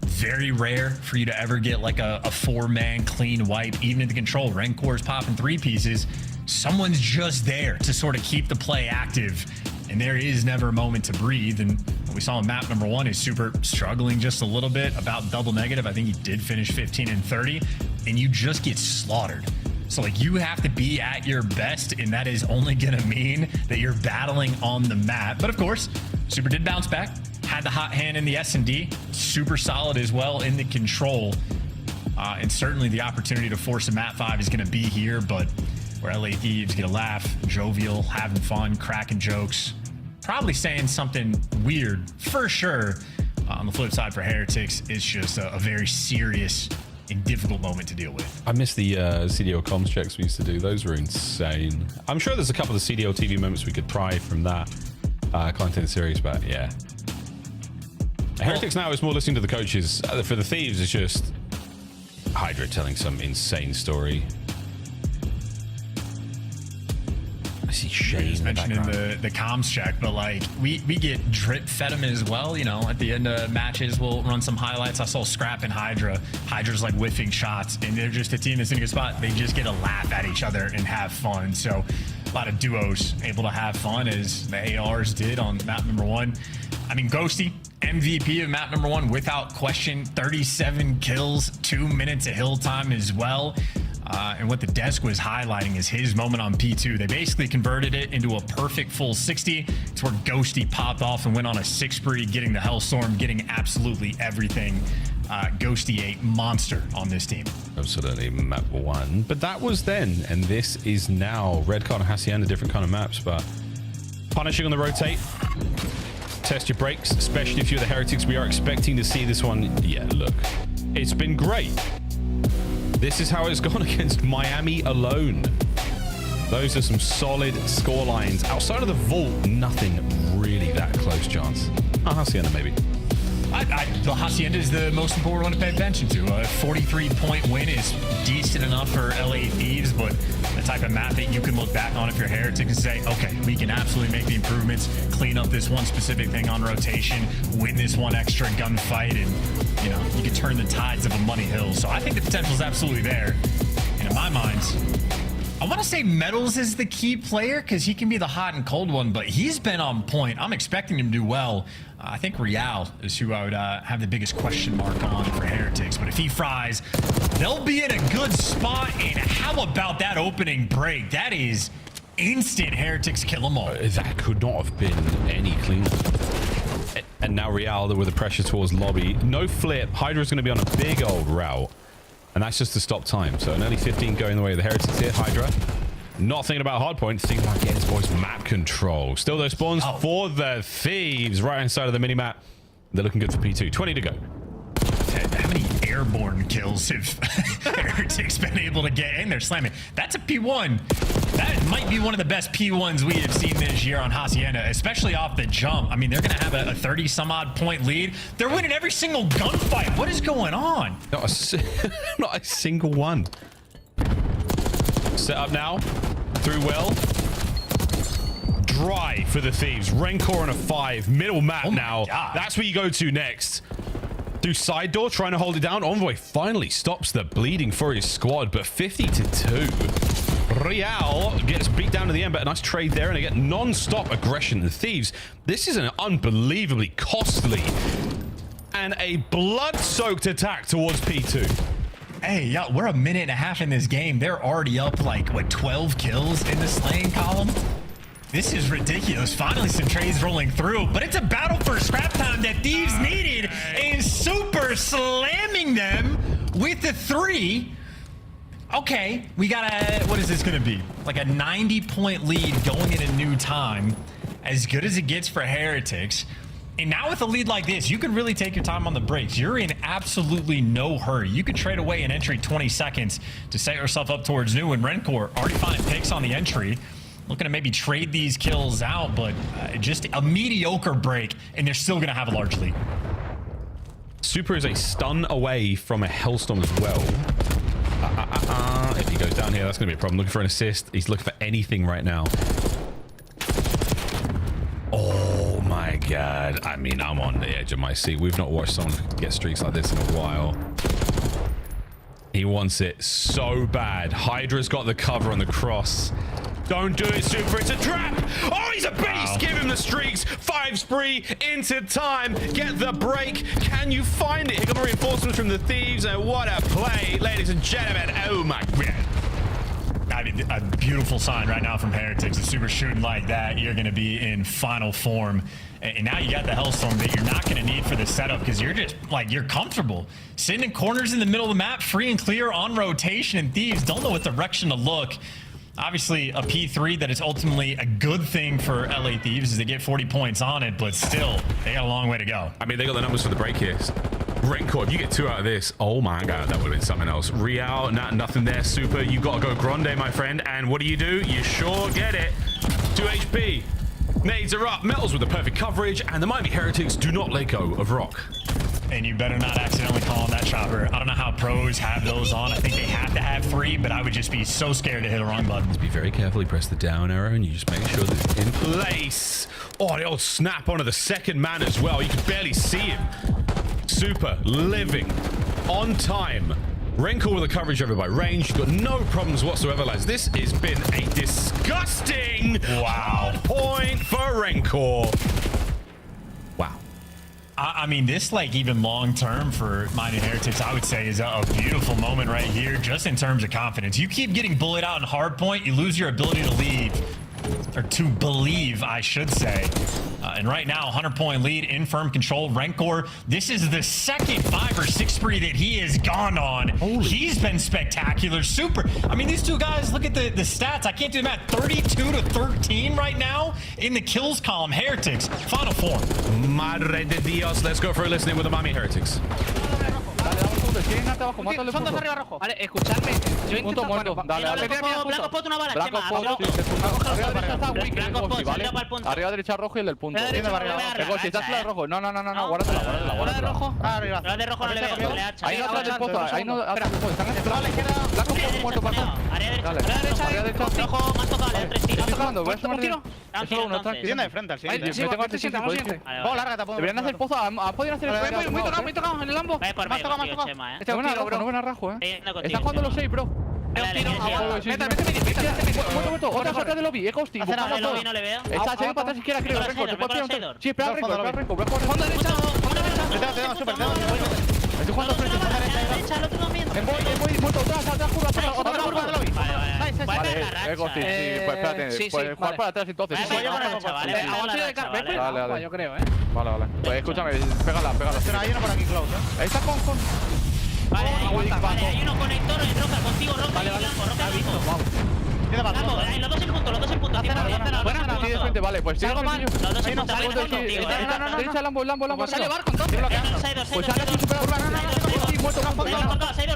very rare for you to ever get like a 4-man clean wipe, even at the control. Rencor's popping 3 pieces. Someone's just there to sort of keep the play active, and there is never a moment to breathe. And what we saw in map number 1 is Super struggling just a little bit, about double negative. I think he did finish 15 and 30, and you just get slaughtered. So like you have to be at your best, and that is only gonna mean that you're battling on the map. But of course, Super did bounce back, had the hot hand in the S&D, super solid as well in the control. And certainly the opportunity to force a map 5 is gonna be here, but where LA Thieves get a laugh, jovial, having fun, cracking jokes, probably saying something weird for sure. On the flip side for Heretics, it's just a very serious a difficult moment to deal with. I miss the CDO comms checks we used to do. Those were insane. I'm sure there's a couple of CDO TV moments we could pry from that content series, but yeah. Heretics now is more listening to the coaches. For the Thieves, it's just Hydra telling some insane story. I see Shane Just in the mentioning background. the comms check, but like we get drip fed them as well. You know, at the end of matches, we'll run some highlights. I saw Scrap and Hydra. Hydra's like whiffing shots, and they're just a team that's in a good spot. They just get to laugh at each other and have fun. So a lot of duos able to have fun, as the ARs did on map number 1. I mean, Ghosty, MVP of map number 1 without question. 37 kills, 2 minutes of hill time as well. And what the desk was highlighting is his moment on P2. They basically converted it into a perfect full 60. It's where Ghosty popped off and went on a 6 spree, getting the Hellstorm, getting absolutely everything. Ghosty a monster on this team. Absolutely, map 1. But that was then, and this is now. Redcon and Hacienda, different kind of maps, but punishing on the rotate. Test your brakes, especially if you're the Heretics. We are expecting to see this one. Yeah, look, it's been great. This is how it's gone against Miami alone. Those are some solid score lines. Outside of the vault, nothing really that close, chance. Hacienda maybe. The Hacienda is the most important one to pay attention to. A 43-point win is decent enough for LA Thieves, but the type of map that you can look back on if you're Heretic and say, okay, we can absolutely make the improvements, clean up this one specific thing on rotation, win this one extra gunfight, and you know, you can turn the tides of a money hill. So I think the potential is absolutely there. And in my mind, I want to say Metals is the key player because he can be the hot and cold one, but he's been on point. I'm expecting him to do well. I think Real is who I would have the biggest question mark on for Heretics. But if he fries, they'll be in a good spot. And how about that opening break? That is instant Heretics kill them all. That could not have been any cleaner. And now Real with the pressure towards lobby. No flip. Hydra's going to be on a big old route. And that's just to stop time. So an early 15 going the way of the Heretics here. Hydra not thinking about Hardpoint, thinking about getting his boys map control. Still those spawns for the Thieves right inside of the mini-map. They're looking good for P2. 20 to go. How many airborne kills have Heretics been able to get? And they're slamming. That's a P1. That might be one of the best P1s we have seen this year on Hacienda, especially off the jump. I mean, they're going to have a 30-some-odd point lead. They're winning every single gunfight. What is going on? Not a single one. Set up now. Through well. Dry for the Thieves. Rencor on a 5. Middle map now. God. That's where you go to next. Through side door, trying to hold it down. Envoy finally stops the bleeding for his squad, but 50-2. Real gets beat down to the end, but a nice trade there, and again, non-stop aggression. The Thieves, this is an unbelievably costly and a blood-soaked attack towards P2. Hey, yeah, we're a minute and a half in this game. They're already up like, what, 12 kills in the slaying column? This is ridiculous. Finally, some trades rolling through, but it's a battle for scrap time that Thieves needed, and Super slamming them with the 3. Okay, we got a, what is this going to be? Like a 90-point lead going into new time. As good as it gets for Heretics. And now with a lead like this, you can really take your time on the brakes. You're in absolutely no hurry. You could trade away an entry 20 seconds to set yourself up towards new, and Rencor already finding picks on the entry. Looking to maybe trade these kills out, but just a mediocre break, and they're still going to have a large lead. Super is a stun away from a Hellstorm as well. If he goes down here, that's going to be a problem. Looking for an assist. He's looking for anything right now. Oh my God. I mean, I'm on the edge of my seat. We've not watched someone get streaks like this in a while. He wants it so bad. Hydra's got the cover on the cross. Don't do it, Super. It's a trap. Oh, he's a beast. Wow. Give him the streaks. 5 spree into time. Get the break. Can you find it? He got reinforcements from the Thieves. And what a play, ladies and gentlemen. Oh, my God. I mean, a beautiful sign right now from Heretics. If Super shooting like that, you're going to be in final form. And now you got the Hellstorm that you're not going to need for the setup because you're just, like, you're comfortable. Sitting in corners in the middle of the map, free and clear on rotation, and Thieves don't know what direction to look. Obviously, a P3 that is ultimately a good thing for LA Thieves as they get 40 points on it, but still, they got a long way to go. I mean, they got the numbers for the break here. Rancor, if you get 2 out of this, oh my god, that would have been something else. Real, nothing there. Super, you got to go Grande, my friend. And what do? You sure get it. 2 HP. Nades are up. Metals with the perfect coverage. And the Miami Heretics do not let go of Rock. And you better not accidentally call on that chopper. I don't know how pros have those on. I think they have to have 3, but I would just be so scared to hit a wrong button. Just be very careful. You press the down arrow and you just make sure that it's in place. Oh, the old snap onto the second man as well. You can barely see him. Super living on time. Rancor with the coverage over by range. You've got no problems whatsoever, lads. This has been a disgusting point for Rancor. Wow. I mean, this, like, even long-term for Miami Heretics, I would say is a beautiful moment right here, just in terms of confidence. You keep getting bullied out in hardpoint, you lose your ability to lead, or to believe, I should say. And right now, 100-point lead in firm control. Rancor, this is the second 5 or 6 spree that he has gone on. He's been spectacular. Super. I mean, these two guys, look at the stats. I can't do the math. 32 to 13 right now in the kills column. Heretics, final 4. Madre de Dios. Let's go for a listening with the Miami Heretics. Son 2 arriba rojo. Vale, escuchadme. Yo intento muerto. Dale. Blanco pot una bala. Blanco pot, salida para el punto. Arriba derecha rojo y el del punto. Si estás la rojo. No, guárdatela. De rojo. Arriba. La de rojo no le veo. Ahí no atrás del pozo. Ahí no atrás del pozo. Están en la izquierda. Blanco pot muerto para. Área derecha. Rojo, más tocado. Le doy 3 tiros. Estoy tocando. Voy a tomar tiro. Tiene de frente al siguiente. Sí, tengo este siguiente. Vamos, lárgate. Deberían hacer pozo. ¿Podrían hacer el pozo? Muy tocado en el lambo. Más tocado. Este es un tiro, bro. No ven a rajo, Está jugando los 6, bro. Muerto. Otra atrás del lobby. Ghosty. Hacer lobby no le veo. Está para atrás izquierda, creo. Record. ¿Te puedes tirar? Sí, espera, Record. Fondo derecha. Estoy jugando frente. Derecha, el otro también. Voy, muerto. Otra curva del lobby. Vale. Ghosty, sí, pues espérate. Puedes jugar para atrás entonces. Dale. Yo creo, Vale. Pues escúchame, pégala. Hay uno por aquí, Klaus, Ahí está con. Vale, hay uno conector en roja, contigo, roja y blanco, Vamos. Vamos, los dos en punto, Sí, de frente, vale, pues Salgo mal, los dos en punto, contigo, derecha, Lambo. Sale barco, entonces. Pues sale aquí, supera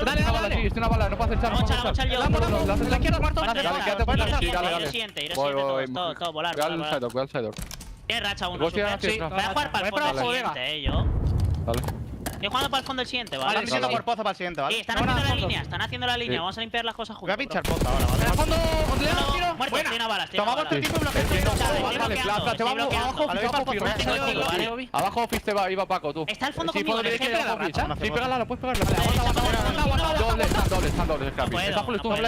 Dale. Estoy una bala, no puedo hacer Vamos a echar yo. La izquierda, muerto. Dale. Siguiente, todo, volar. Voy al sidedoor. Tiene racha uno, voy a jugar para el fondo del siguiente, yo. Vale. Estoy jugando para el fondo del siguiente, ¿vale? Vale, por pozo para el siguiente, ¿vale? Sí, están haciendo la línea, vamos a limpiar las cosas juntos. Voy a pinchar pozo ahora, ¿vale? Al fondo, muerto, tiene una bala. Tomamos tu tiempo y bloqueo. Abajo Office te va, iba Paco, tú. Está al fondo Sí, conmigo, podría que que la racha. Sí, pégala, lo puedes pegar. Están dobles, Scrappy. Está full stun.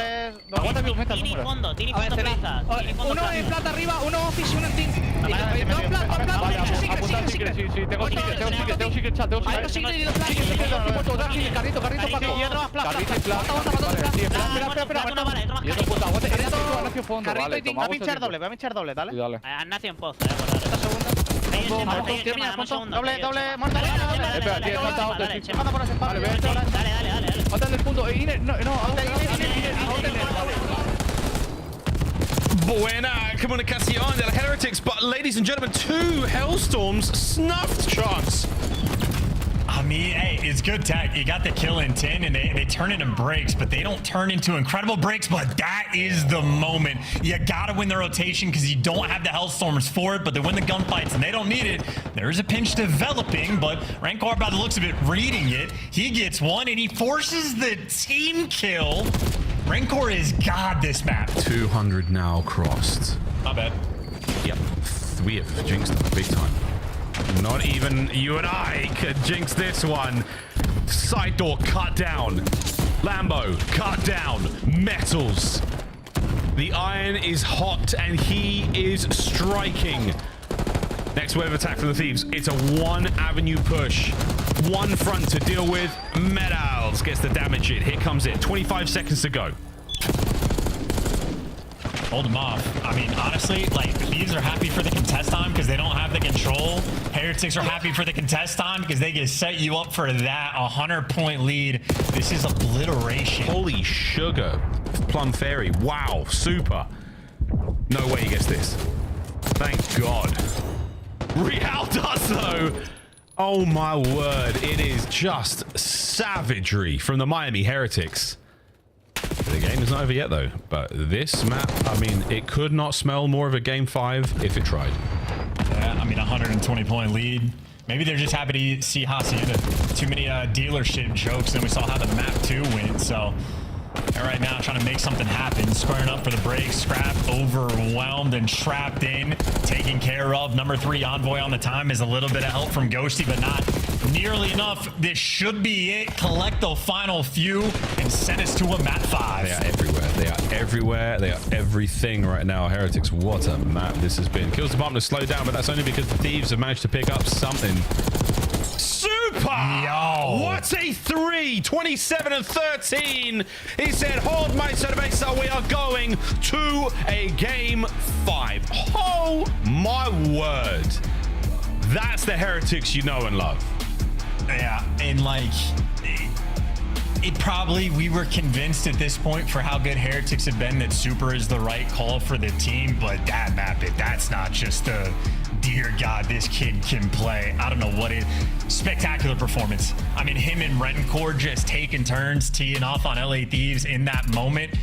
Aguanta mi meta, Tini fondo, pizza. Uno en plata arriba, uno office y uno en team. Dos plata, Sí, tengo secret chat. Carrito, Paco. Y otro más plata. Carrito y plata. Y otro puta, aguante. Nacio fondo, vale. Voy a pinchar doble, dale. Dale. Han nacido en pozo, Doble, muerto. Dale. Otra del punto. Buena comunicación de la Heretics, but ladies and gentlemen, 2 Hellstorms snuffed shots. I mean, hey, it's good tech. You got the kill in 10, and they turn into breaks, but they don't turn into incredible breaks, but that is the moment. You gotta win the rotation because you don't have the Hellstormers for it, but they win the gunfights, and they don't need it. There's a pinch developing, but Rancor, by the looks of it, reading it. He gets one, and he forces the team kill. Rancor is God this map. 200 now crossed. Not bad. Yep. We have jinxed them big time. Not even you and I could jinx this one. Side door cut down. Lambo cut down. Metals. The iron is hot and he is striking. Next wave of attack from the Thieves. It's a 1 avenue push. 1 front to deal with. Metals gets the damage in. Here comes it. 25 seconds to go. Hold them off. I mean, honestly, like, Thieves are happy for the contest time because they don't have the control. Heretics are happy for the contest time because they can set you up for that 100-point lead. This is obliteration. Holy sugar. Plum Fairy. Wow. Super. No way he gets this. Thank God. Real does, though. Oh my word, it is just savagery from the Miami Heretics. The game is not over yet though, but this map, I mean, it could not smell more of a game 5 if it tried. Yeah, I mean, 120-point lead. Maybe they're just happy to see Hacienda. Too many dealership jokes, and we saw how the map 2 went, so... And right now, trying to make something happen, squaring up for the break. Scrap overwhelmed and trapped in, taken care of. Number 3 Envoy on the time is a little bit of help from Ghosty, but not nearly enough. This should be it. Collect the final few and send us to a map 5. They are everywhere. They are everywhere. They are everything right now. Heretics, what a map this has been. Kills department has slowed down, but that's only because the Thieves have managed to pick up something. Super! Yo! What a 3! 27 and 13. He said, hold my cerveza, we are going to a game 5. Oh my word. That's the Heretics you know and love. Yeah, and like... It probably, we were convinced at this point for how good Heretics have been that Super is the right call for the team, but that map, that's not just a, dear God, this kid can play. I don't know what it, spectacular performance. I mean, him and Rencore just taking turns, teeing off on LA Thieves in that moment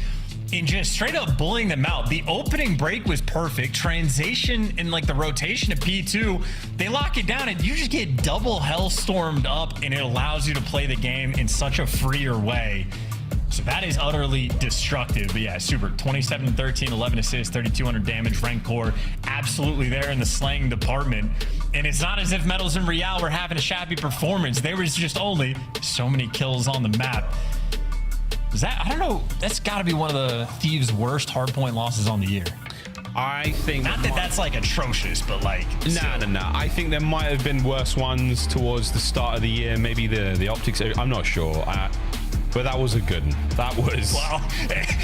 and just straight up bullying them out. The opening break was perfect. Transition and like the rotation of P2, they lock it down and you just get double hellstormed up and it allows you to play the game in such a freer way. So that is utterly destructive. But yeah, Super, 27-13, 11 assists, 3,200 damage. Rencore absolutely there in the slaying department. And it's not as if Metals and Real were having a shabby performance. There was just only so many kills on the map. Is that, I don't know, that's got to be one of the Thieves' worst hardpoint losses on the year. I think not that that's like atrocious, but like no. I think there might have been worse ones towards the start of the year. Maybe the optics. I'm not sure. But that was a good one. That was well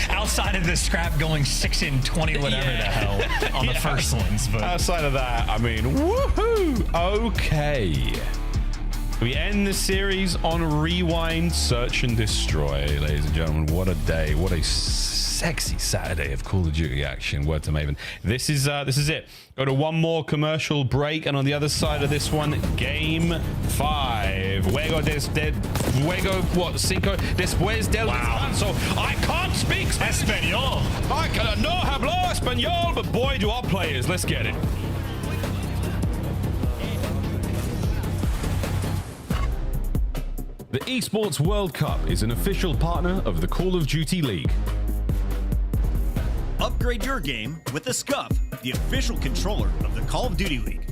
outside of the Scrap going 6 and 20, whatever the hell on the first ones. But outside of that, I mean, woohoo! Okay. We end the series on Rewind, Search and Destroy, ladies and gentlemen. What a day. What a sexy Saturday of Call of Duty action. Word to Maven. This is it. Go to one more commercial break, and on the other side of this one, game 5. Luego cinco después del descanso. I can't speak Espanol. I no hablo español, but boy, do our players. Let's get it. The Esports World Cup is an official partner of the Call of Duty League. Upgrade your game with the Scuff, the official controller of the Call of Duty League.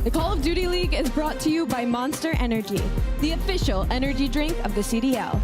The Call of Duty League is brought to you by Monster Energy, the official energy drink of the CDL.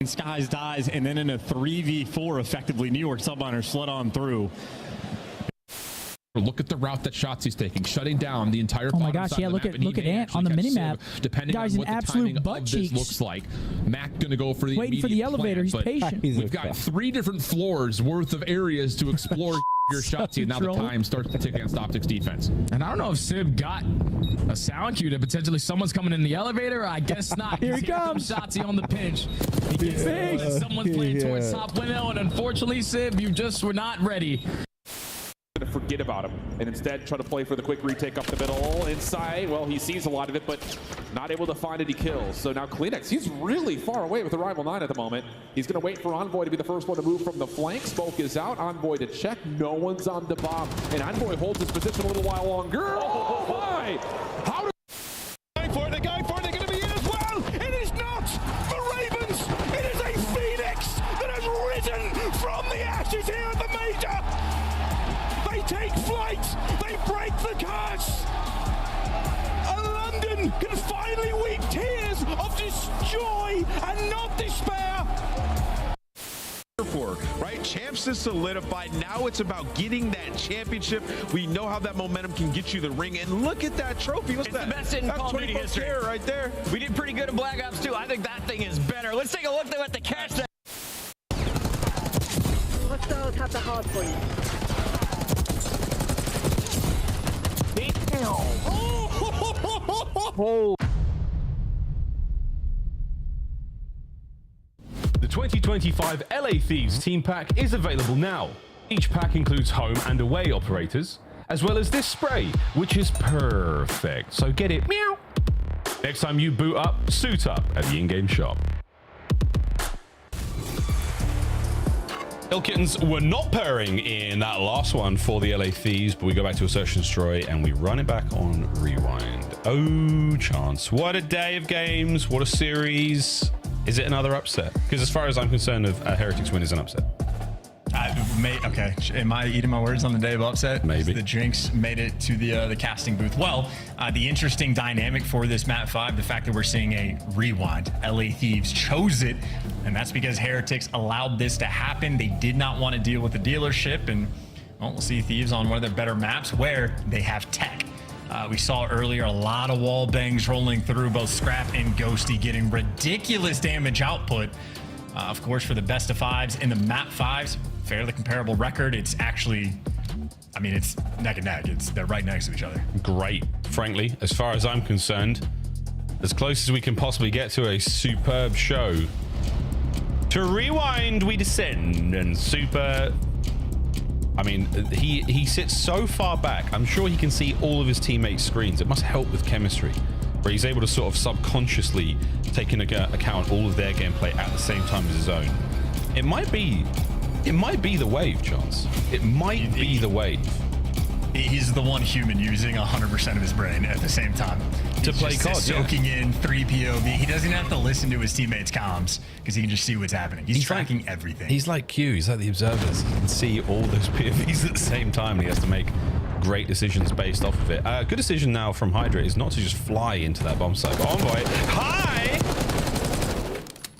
Skies dies, and then in a 3v4, effectively, New York Subminers slid on through. Look at the route that Shotzi's taking, shutting down the entire. Oh my gosh! Yeah, look at Ant on the minimap. Depending Guy's on what an the timing absolute butt of cheeks. this looks like, Mac gonna go for the waiting for the elevator. Plan, He's patient. We've got 3 different floors worth of areas to explore. Your Shotzi, and now the time starts to tick against Optics defense. And I don't know if Sib got a sound cue that potentially someone's coming in the elevator. I guess not. Here he comes. Shotzi on the pinch. He gets that someone's playing towards top window, and unfortunately, Sib, you just were not ready. To forget about him and instead try to play for the quick retake up the middle inside. Well, he sees a lot of it, but not able to find any kills. So now Kleenex, he's really far away with the rival 9 at the moment. He's going to wait for Envoy to be the first one to move from the flank. Smoke is out. Envoy to check. No one's on the bomb, and Envoy holds his position a little while longer. Oh my! How do they're going for it, they're going to be in as well. It is not the Ravens. It is a Phoenix that has victory and not despair. For, right? Champs is solidified. Now it's about getting that championship. We know how that momentum can get you the ring. And look at that trophy. What's that? The best in Call of Duty history right there. We did pretty good in Black Ops 2. I think that thing is better. Let's take a look at the cash. Hostiles have the Hardpoint. Oh. The 2025 LA Thieves Team Pack is available now. Each pack includes home and away operators, as well as this spray, which is perfect. So get it, meow. Next time you boot up, suit up at the in-game shop. Ill Kittens were not pairing in that last one for the LA Thieves, but we go back to a Search and Destroy and we run it back on Rewind. Oh, chance. What a day of games. What a series. Is it another upset? Because as far as I'm concerned, a Heretics win is an upset. Okay, am I eating my words on the day of upset? Maybe. The Jinx made it to the casting booth. Well, the interesting dynamic for this map 5, the fact that we're seeing a rewind. LA Thieves chose it, and that's because Heretics allowed this to happen. They did not want to deal with the dealership, and well, we'll see Thieves on one of their better maps where they have tech. We saw earlier a lot of wall bangs rolling through, both Scrap and Ghosty getting ridiculous damage output. Of course, for the best of 5s in the map 5s, fairly comparable record. It's actually, I mean, it's neck and neck. They're right next to each other. Great. Frankly, as far as I'm concerned, as close as we can possibly get to a superb show. To Rewind, we descend, and Super, I mean, he sits so far back. I'm sure he can see all of his teammates' screens. It must help with chemistry, where he's able to sort of subconsciously take into account all of their gameplay at the same time as his own. It might be the wave, Chance. It might be the wave. He's the one human using 100% of his brain at the same time to play COD, soaking in 3 POV. He doesn't have to listen to his teammates' comms because he can just see what's happening. He's tracking everything. He's like Q. He's like the observers. He can see all those POVs at the same time, and he has to make great decisions based off of it. Good decision now from Hydra is not to just fly into that bomb site. But Envoy, hi!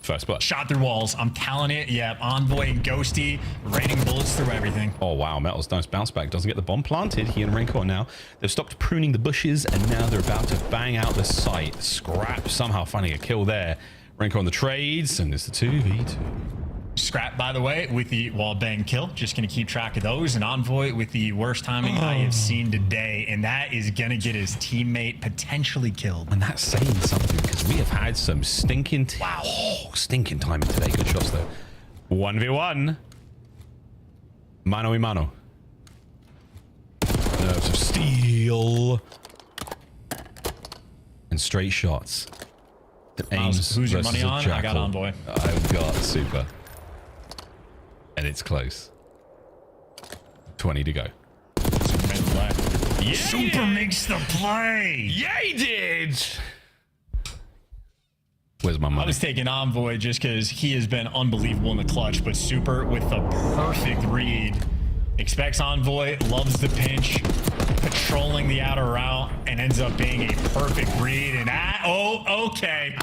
First blood. Shot through walls. I'm telling it. Yeah, Envoy and Ghosty raining bullets through everything. Oh, wow. Metal's nice bounce back. Doesn't get the bomb planted. He and Rancor now. They've stopped pruning the bushes, and now they're about to bang out the site. Scrap somehow finding a kill there. Rancor on the trades, and it's the 2v2. Scrap, by the way, with the wall bang kill. Just going to keep track of those. And Envoy with the worst timing I have seen today. And that is going to get his teammate potentially killed. And that's saying something, because we have had some stinking stinking timing today. Good shots, though. 1v1. Mano y mano. Nerves of steel. And straight shots. Aims. Who's your money on? I got Envoy. I've got Super. And it's close. 20 to go. Yeah, Super makes the play. Yeah, he did. Where's my money? I was taking Envoy just because he has been unbelievable in the clutch, but Super with the perfect read. Expects Envoy, loves the pinch, patrolling the outer route, and ends up being a perfect read. And okay.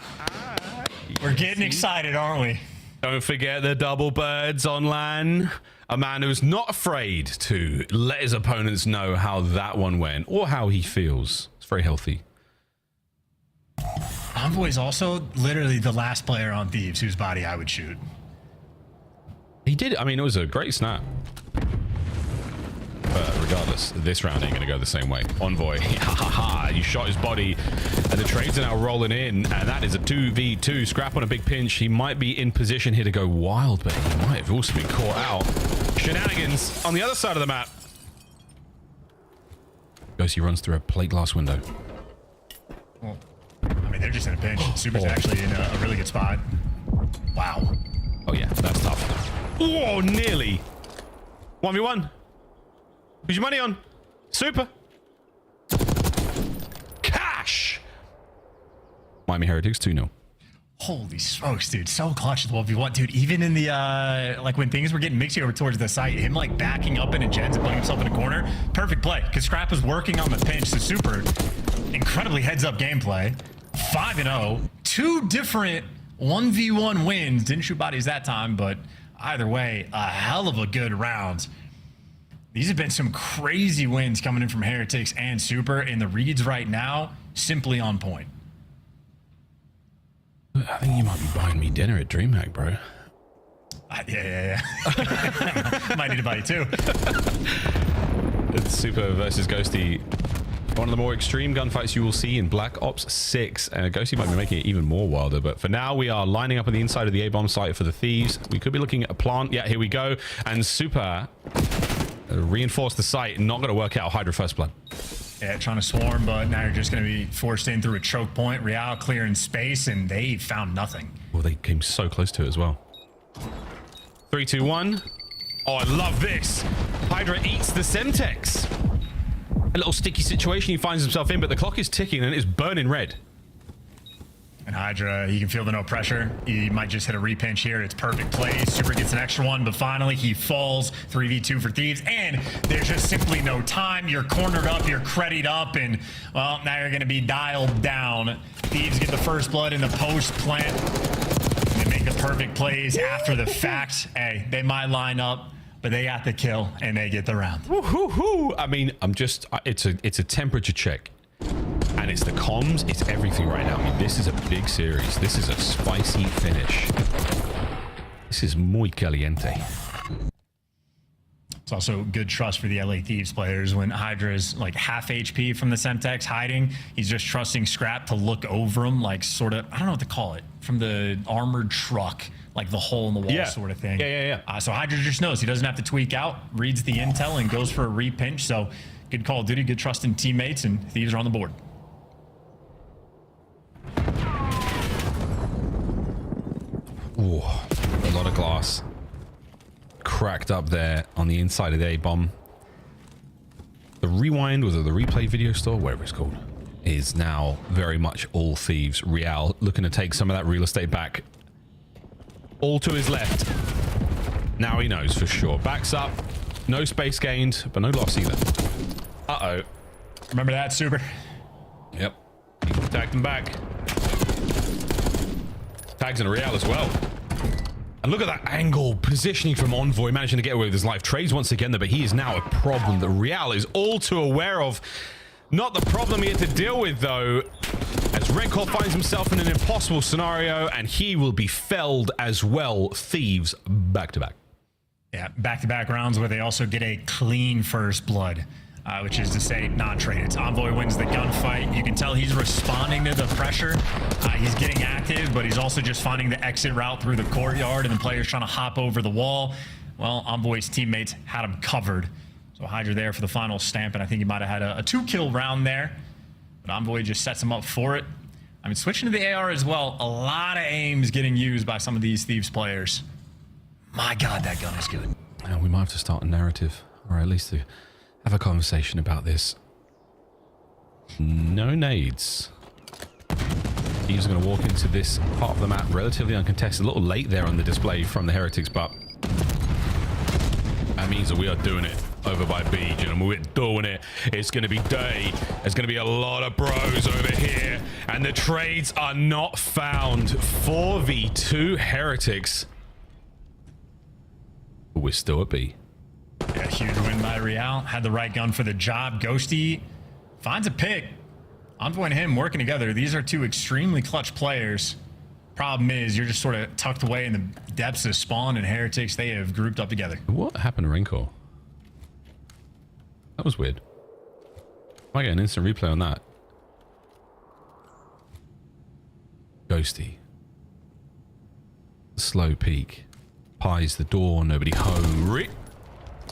We're getting excited, aren't we? Don't forget the double birds on LAN. A man who's not afraid to let his opponents know how that one went or how he feels. It's very healthy. Envoy is also literally the last player on Thieves whose body I would shoot. He did. I mean, it was a great snap. But regardless, this round ain't going to go the same way. Envoy, he shot his body, and the trades are now rolling in, and that is a 2v2. Scrap on a big pinch. He might be in position here to go wild, but he might have also been caught out. Shenanigans on the other side of the map. Ghosty runs through a plate glass window. Well, I mean, they're just in a pinch. Super's actually in a really good spot. Wow. Oh, yeah, that's tough. Whoa, nearly. 1v1. Who's your money on? Super. Cash. Miami Heretics 2-0. Holy smokes, dude. So clutch with 1v1. Dude, even in the, like when things were getting mixy over towards the site, him like backing up into gens and putting himself in a corner. Perfect play, because Scrap was working on the pinch. So Super, incredibly heads up gameplay. 5-0. 2 different 1v1 wins. Didn't shoot bodies that time, but either way, a hell of a good round. These have been some crazy wins coming in from Heretics and Super, and the reads right now, simply on point. I think you might be buying me dinner at DreamHack, bro. Yeah. Might need to buy you too. It's Super versus Ghosty. One of the more extreme gunfights you will see in Black Ops 6. Ghosty might be making it even more wilder, but for now we are lining up on the inside of the A-bomb site for the thieves. We could be looking at a plant. Yeah, here we go. And Super reinforce the site. Not going to work out. Hydra first blood. Yeah, trying to swarm, but now you're just going to be forced in through a choke point. Real clearing space, and they found nothing. Well, they came so close to it as well. 3, 2, 1. Oh, I love this. Hydra eats the Semtex. A little sticky situation he finds himself in, but the clock is ticking and it's burning red. And Hydra, he can feel the no pressure. He might just hit a repinch here. It's perfect play. Super gets an extra one, but finally he falls. 3v2 for Thieves, and there's just simply no time. You're cornered up, you're creddied up, and, well, now you're going to be dialed down. Thieves get the first blood in the post plant. They make the perfect plays after the fact. Hey, they might line up, but they got the kill, and they get the round. Woo-hoo-hoo. I mean, it's a temperature check. And it's the comms, it's everything right now. I mean, this is a big series. This is a spicy finish. This is muy caliente. It's also good trust for the LA Thieves players when Hydra is like half HP from the Semtex hiding. He's just trusting Scrap to look over him, like sort of, I don't know what to call it, from the armored truck, like the hole in the wall sort of thing. Yeah. So Hydra just knows he doesn't have to tweak out, reads the intel, and goes for a repinch. So good Call of Duty, good trust in teammates, and Thieves are on the board. Ooh, a lot of glass cracked up there on the inside of the A-bomb. The rewind, or the replay video store, whatever it's called, is now very much all Thieves. Real looking to take some of that real estate back. All to his left. Now he knows for sure. Backs up. No space gained, but no loss either. Uh-oh. Remember that, Super? Yep. He tagged him back. Tags in Real as well. And look at that angle positioning from Envoy, managing to get away with his life. Trades once again there, but he is now a problem that Real is all too aware of. Not the problem he had to deal with, though, as Redcore finds himself in an impossible scenario, and he will be felled as well. Thieves back-to-back. Yeah, back-to-back rounds where they also get a clean first blood. Which is to say, non-traded. Envoy wins the gunfight. You can tell he's responding to the pressure. He's getting active, but he's also just finding the exit route through the courtyard, and the players trying to hop over the wall. Well, Envoy's teammates had him covered. So Hydra there for the final stamp, and I think he might have had a 2-kill round there. But Envoy just sets him up for it. I mean, switching to the AR as well, a lot of aims getting used by some of these Thieves players. My God, that gun is good. We might have to start a narrative, or at least have a conversation about this. No nades. He's going to walk into this part of the map relatively uncontested. A little late there on the display from the Heretics, but that means that we are doing it over by B, gentlemen. We're doing it. It's going to be dirty. There's going to be a lot of bros over here, and the trades are not found. 4v2 Heretics. But we're still at B. Yeah, huge win by Real. Had the right gun for the job. Ghosty finds a pick. Envoy and him working together. These are two extremely clutch players. Problem is, you're just sort of tucked away in the depths of Spawn, and Heretics, they have grouped up together. What happened to Renko? That was weird. I get an instant replay on that. Ghosty. Slow peek. Pies the door, nobody home.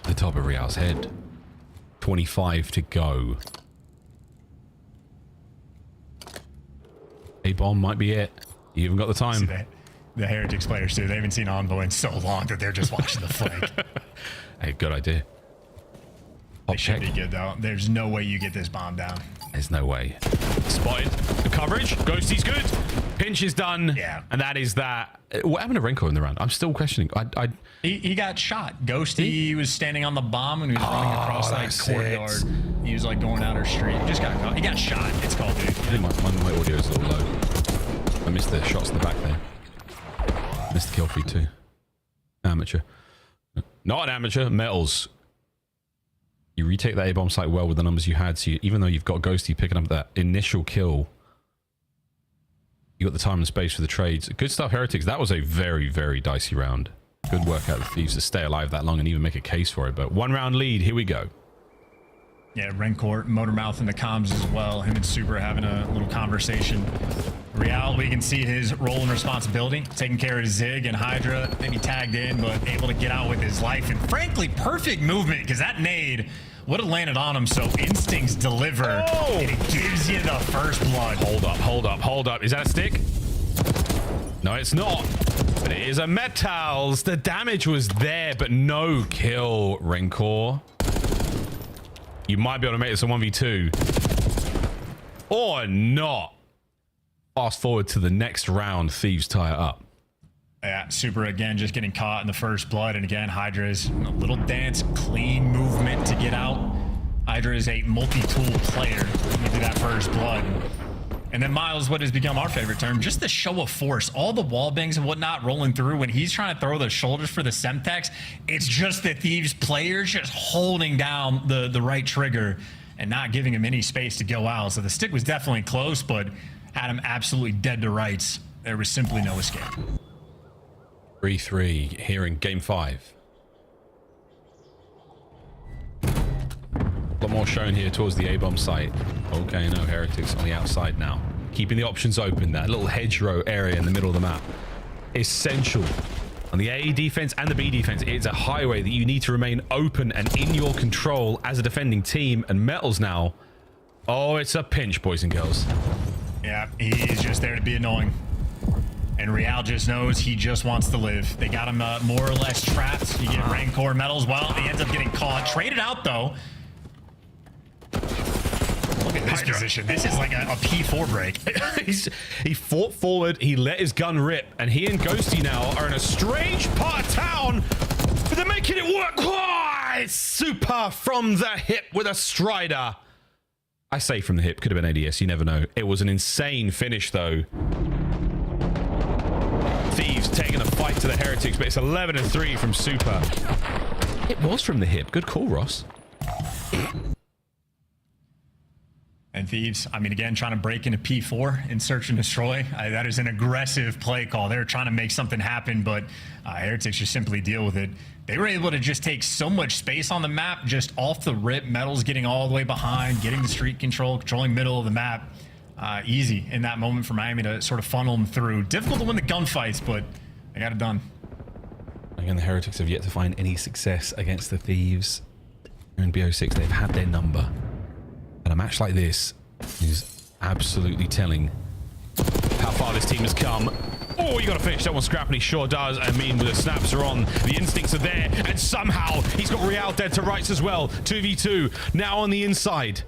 The top of Real's head. 25 to go. A-bomb might be it. You even got the time. The Heretics players too. They haven't seen Envoy in so long that they're just watching the flank. Hey, good idea. They should be good though. There's no way you get this bomb down. There's no way. Spotted. The coverage. Ghosty's good. Pinch is done. Yeah. And that is that. What happened to Renko in the round? I'm still questioning. He got shot. Ghosty was standing on the bomb and he was running across that courtyard. He was like going out our street. He got shot. It's called, dude. I think my audio is a little low. I missed the shots in the back there. Missed the kill feed too. Amateur. Not an amateur. Metals. You retake that A-bomb site well with the numbers you had. So even though you've got Ghosty picking up that initial kill, you got the time and space for the trades. Good stuff, Heretics. That was a very, very dicey round. Good work out of the Thieves to stay alive that long and even make a case for it. But 1 round lead. Here we go. Yeah, Rancor, Motormouth in the comms as well. Him and Super having a little conversation. Real, we can see his role and responsibility. Taking care of Zig and Hydra. Maybe tagged in, but able to get out with his life. And frankly, perfect movement because that nade would have landed on him. So instincts deliver. Oh! And it gives you the first blood. Hold up, hold up, hold up. Is that a stick? No, it's not. But it is a Metals. The damage was there, but no kill, Rancor. You might be able to make this a 1v2. Or not. Fast forward to the next round. Thieves tie it up. Yeah, Super again just getting caught in the first blood. And again, Hydra's a little dance, clean movement to get out. Hydra is a multi-tool player to do that first blood. And then Miles, what has become our favorite term, just the show of force. All the wall bangs and whatnot rolling through when he's trying to throw the shoulders for the Semtex. It's just the Thieves players just holding down the right trigger and not giving him any space to go out. So the stick was definitely close, but had him absolutely dead to rights. There was simply no escape. 3-3 here in game 5. A lot more shown here towards the A-bomb site. Okay, no, Heretics on the outside now. Keeping the options open. That little hedgerow area in the middle of the map. Essential. On the A defense and the B defense, it's a highway that you need to remain open and in your control as a defending team. And Metals now. Oh, it's a pinch, boys and girls. Yeah, he's just there to be annoying. And Real just knows he just wants to live. They got him more or less trapped. You get Rancor Metals. Well, he ends up getting caught. Traded out, though. Look at this position. This is like a P4 break. He fought forward. He let his gun rip. And he and Ghosty now are in a strange part of town. But they're making it work. Oh, it's Super from the hip with a Strider. I say from the hip. Could have been ADS. You never know. It was an insane finish, though. Thieves taking the fight to the Heretics, but it's 11-3 from Super. It was from the hip. Good call, Ross. And Thieves, I mean, again, trying to break into P4 and search and destroy. That is an aggressive play call. They're trying to make something happen, but Heretics just simply deal with it. They were able to just take so much space on the map, just off the rip. Metals getting all the way behind, getting the street control, controlling middle of the map. Easy in that moment for Miami to sort of funnel them through. Difficult to win the gunfights, but they got it done. Again, the Heretics have yet to find any success against the Thieves. In BO6, they've had their number. And a match like this is absolutely telling how far this team has come. Oh, you got to finish that one, Scrap, and he sure does. I mean, the snaps are on, the instincts are there, and somehow he's got Real dead to rights as well. 2v2, now on the inside.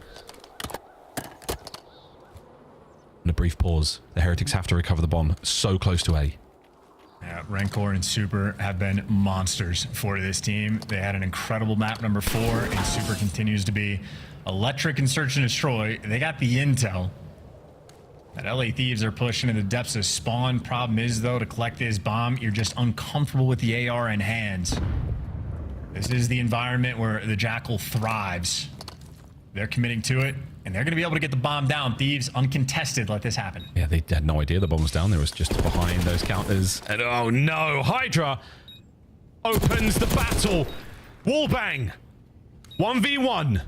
And a brief pause. The Heretics have to recover the bomb. So close to A. Yeah, Rancor and Super have been monsters for this team. They had an incredible map number 4, and Super continues to be electric and search and destroy. They got the intel that LA Thieves are pushing in the depths of spawn. Problem is, though, to collect this bomb, you're just uncomfortable with the AR in hands. This is the environment where the Jackal thrives. They're committing to it, and they're going to be able to get the bomb down. Thieves, uncontested, let this happen. Yeah, they had no idea the bomb was down. There was just behind those counters. And oh no, Hydra opens the battle. Wallbang. 1v1.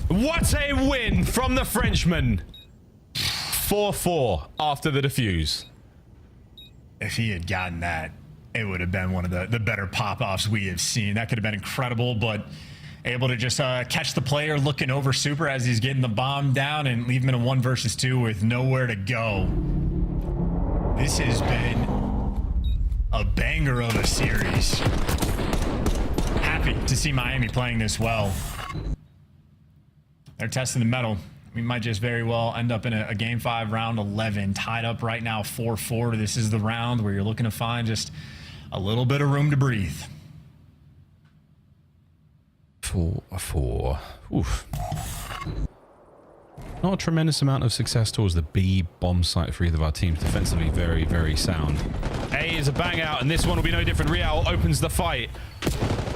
What a win from the Frenchman. 4-4 after the defuse. If he had gotten that, it would have been one of the better pop-offs we have seen. That could have been incredible, but able to just catch the player looking over Super as he's getting the bomb down and leave him in a 1 versus 2 with nowhere to go. This has been a banger of a series. Happy to see Miami playing this well. They're testing the metal. We might just very well end up in a Game 5 round 11. Tied up right now 4-4. This is the round where you're looking to find just a little bit of room to breathe. 4-4. Oof. Not a tremendous amount of success towards the B bomb site for either of our teams. Defensively, very, very sound. A is a bang out, and this one will be no different. Real opens the fight.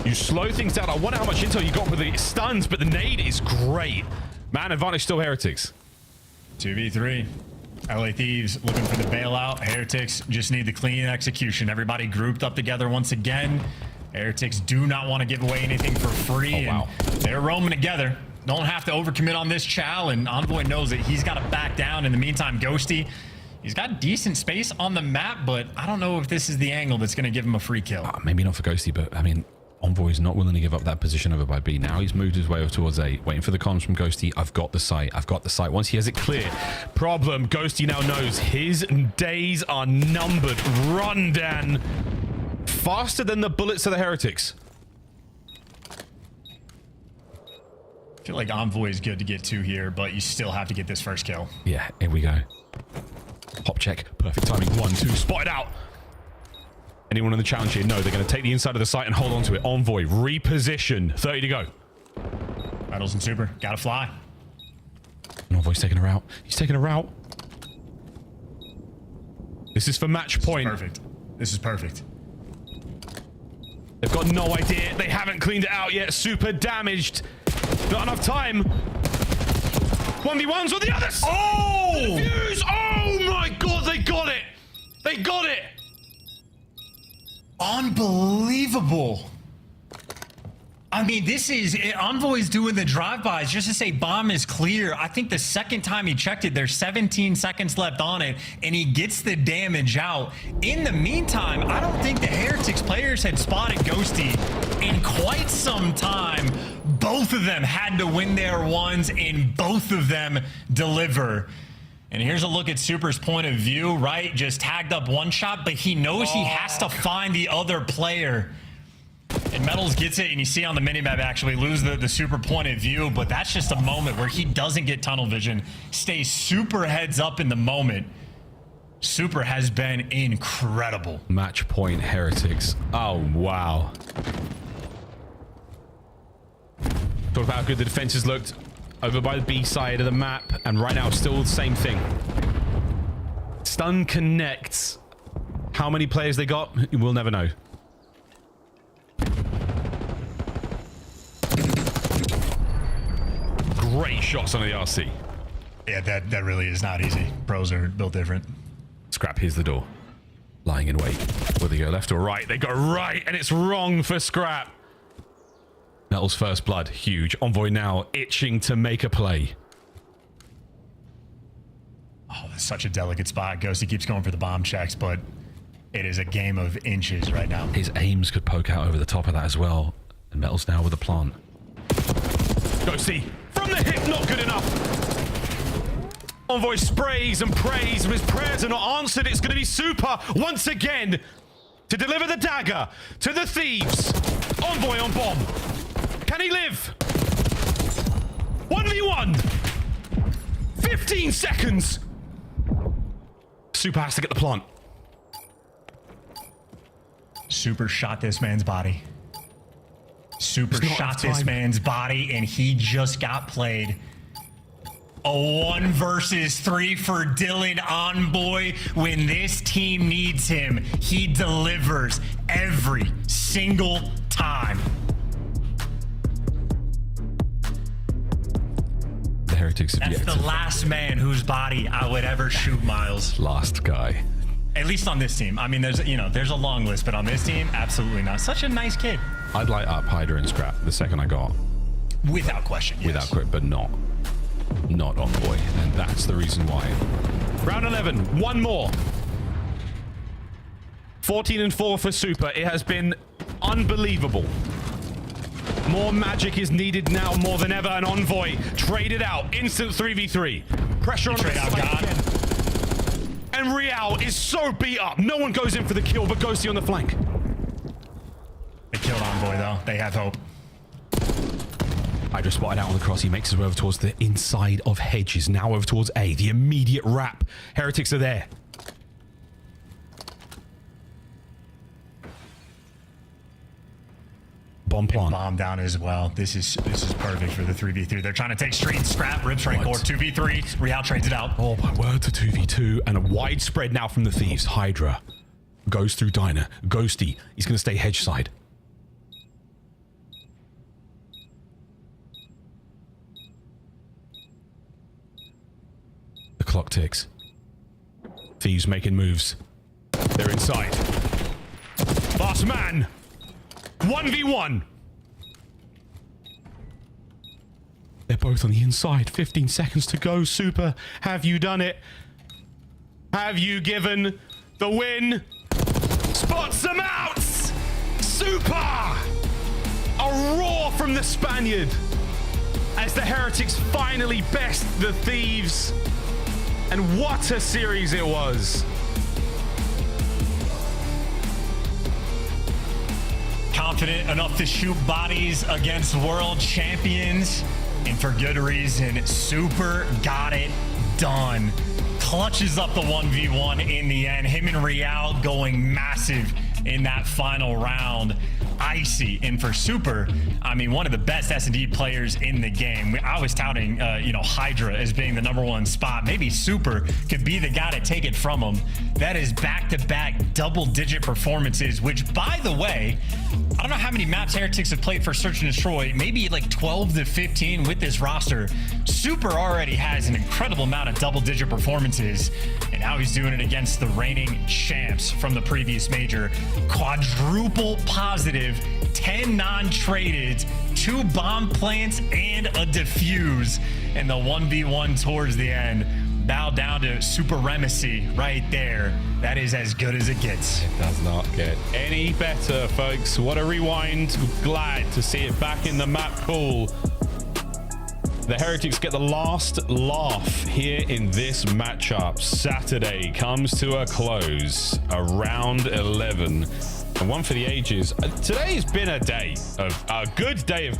You slow things down. I wonder how much intel you got with the stuns, but the nade is great. Man, advantage still Heretics. 2v3. LA Thieves looking for the bailout. Heretics just need the clean execution. Everybody grouped up together once again. Heretics do not want to give away anything for free. Oh, wow. And they're roaming together. Don't have to overcommit on this Chow, and Envoy knows that he's got to back down. In the meantime, Ghosty, he's got decent space on the map, but I don't know if this is the angle that's going to give him a free kill. Maybe not for Ghosty, but I mean, Envoy's not willing to give up that position over by B. Now he's moved his way over towards A, waiting for the comms from Ghosty. I've got the site. I've got the site. Once he has it clear, problem. Ghosty now knows his days are numbered. Run, Dan. Faster than the bullets of the Heretics. I feel like Envoy is good to get to here, but you still have to get this first kill. Yeah, here we go. Pop check. Perfect timing. 1, 2. Spotted out. Anyone in the challenge here? No, they're going to take the inside of the site and hold on to it. Envoy, reposition. 30 to go. Battles and Super. Gotta fly. Envoy's taking a route. He's taking a route. This is for match point. Perfect. This is perfect. They've got no idea. They haven't cleaned it out yet. Super damaged. Not enough time. 1v1s with the others. Oh! Fuse. Oh my god, they got it. They got it. Unbelievable. I mean, this is Envoy's doing the drive-bys just to say bomb is clear. I think the second time he checked it, there's 17 seconds left on it, and he gets the damage out. In the meantime, I don't think the Heretics players had spotted Ghosty in quite some time. Both of them had to win their ones, and both of them deliver. And here's a look at Super's point of view, right? Just tagged up one shot, but he knows he has to find the other player. And Metals gets it, and you see on the minimap actually lose the Super point of view, but that's just a moment where he doesn't get tunnel vision, stays super heads up in the moment. Super has been incredible. Match point Heretics. Oh, wow. Talk about how good the defenses looked over by the B side of the map, and right now still the same thing. Stun connects. How many players they got, we'll never know. Great shots on the RC. Yeah, that really is not easy. Pros are built different. Scrap, here's the door. Lying in wait. Will they go left or right? They go right, and it's wrong for Scrap. Metal's first blood, huge. Envoy now itching to make a play. Oh, that's such a delicate spot. Ghosty keeps going for the bomb checks, but it is a game of inches right now. His aims could poke out over the top of that as well. And Metal's now with a plant. Ghosty from the hip, not good enough. Envoy sprays and prays, but his prayers are not answered. It's going to be Super once again to deliver the dagger to the Thieves. Envoy on bomb. Can he live? 1v1. 15 seconds. Super has to get the plant. Super shot this man's body. Super shot this man's body, and he just got played. A 1 versus 3 for Dylan Envoy. When this team needs him, he delivers every single time. The Heretics have That's the last man whose body I would ever shoot, Miles. Last guy. At least on this team. I mean, there's a long list, but on this team, absolutely not. Such a nice kid. I'd light up Hydra and Scrap the second I got. Without question, yes. Without question, but not Envoy. And that's the reason why. Round 11, one more. 14-4 for Super. It has been unbelievable. More magic is needed now more than ever. And Envoy traded out. Instant 3v3. Pressure on the trade out God. And Real is so beat up. No one goes in for the kill, but Ghosty on the flank. They killed Envoy, though. They have hope. Hydra spotted out on the cross. He makes his way over towards the inside of Hedges. Now over towards A. The immediate wrap. Heretics are there. bomb plant. Bomb down as well. This is perfect for the 3v3. They're trying to take street scrap. Rips rank core 2v3. Real trades it out. Oh my word, to 2v2 and a widespread now from the Thieves. Hydra goes through Diner. Ghosty, he's going to stay hedge side. The clock ticks. Thieves making moves. They're inside. Last man. 1v1. They're both on the inside. 15 seconds to go. Super, have you done it? Have you given the win? Spots them out! Super! A roar from the Spaniard as the Heretics finally best the Thieves. And what a series it was. Confident enough to shoot bodies against world champions. And for good reason, Super got it done. Clutches up the 1v1 in the end. Him and Real going massive in that final round. Icy. And for Super, I mean, one of the best S&D players in the game. I was touting, Hydra as being the #1 spot. Maybe Super could be the guy to take it from him. That is back-to-back double-digit performances, which, by the way, I don't know how many maps Heretics have played for Search and Destroy. Maybe like 12 to 15 with this roster. Super already has an incredible amount of double-digit performances, and now he's doing it against the reigning champs from the previous major. Quadruple positive, 10 non-traded, 2 bomb plants, and a defuse. And the 1v1 towards the end. Bow down to Supremacy right there. That is as good as it gets. It does not get any better, folks. What a rewind. Glad to see it back in the map pool. The Heretics get the last laugh here in this matchup. Saturday comes to a close around 11. And one for the ages. Today's been a good day of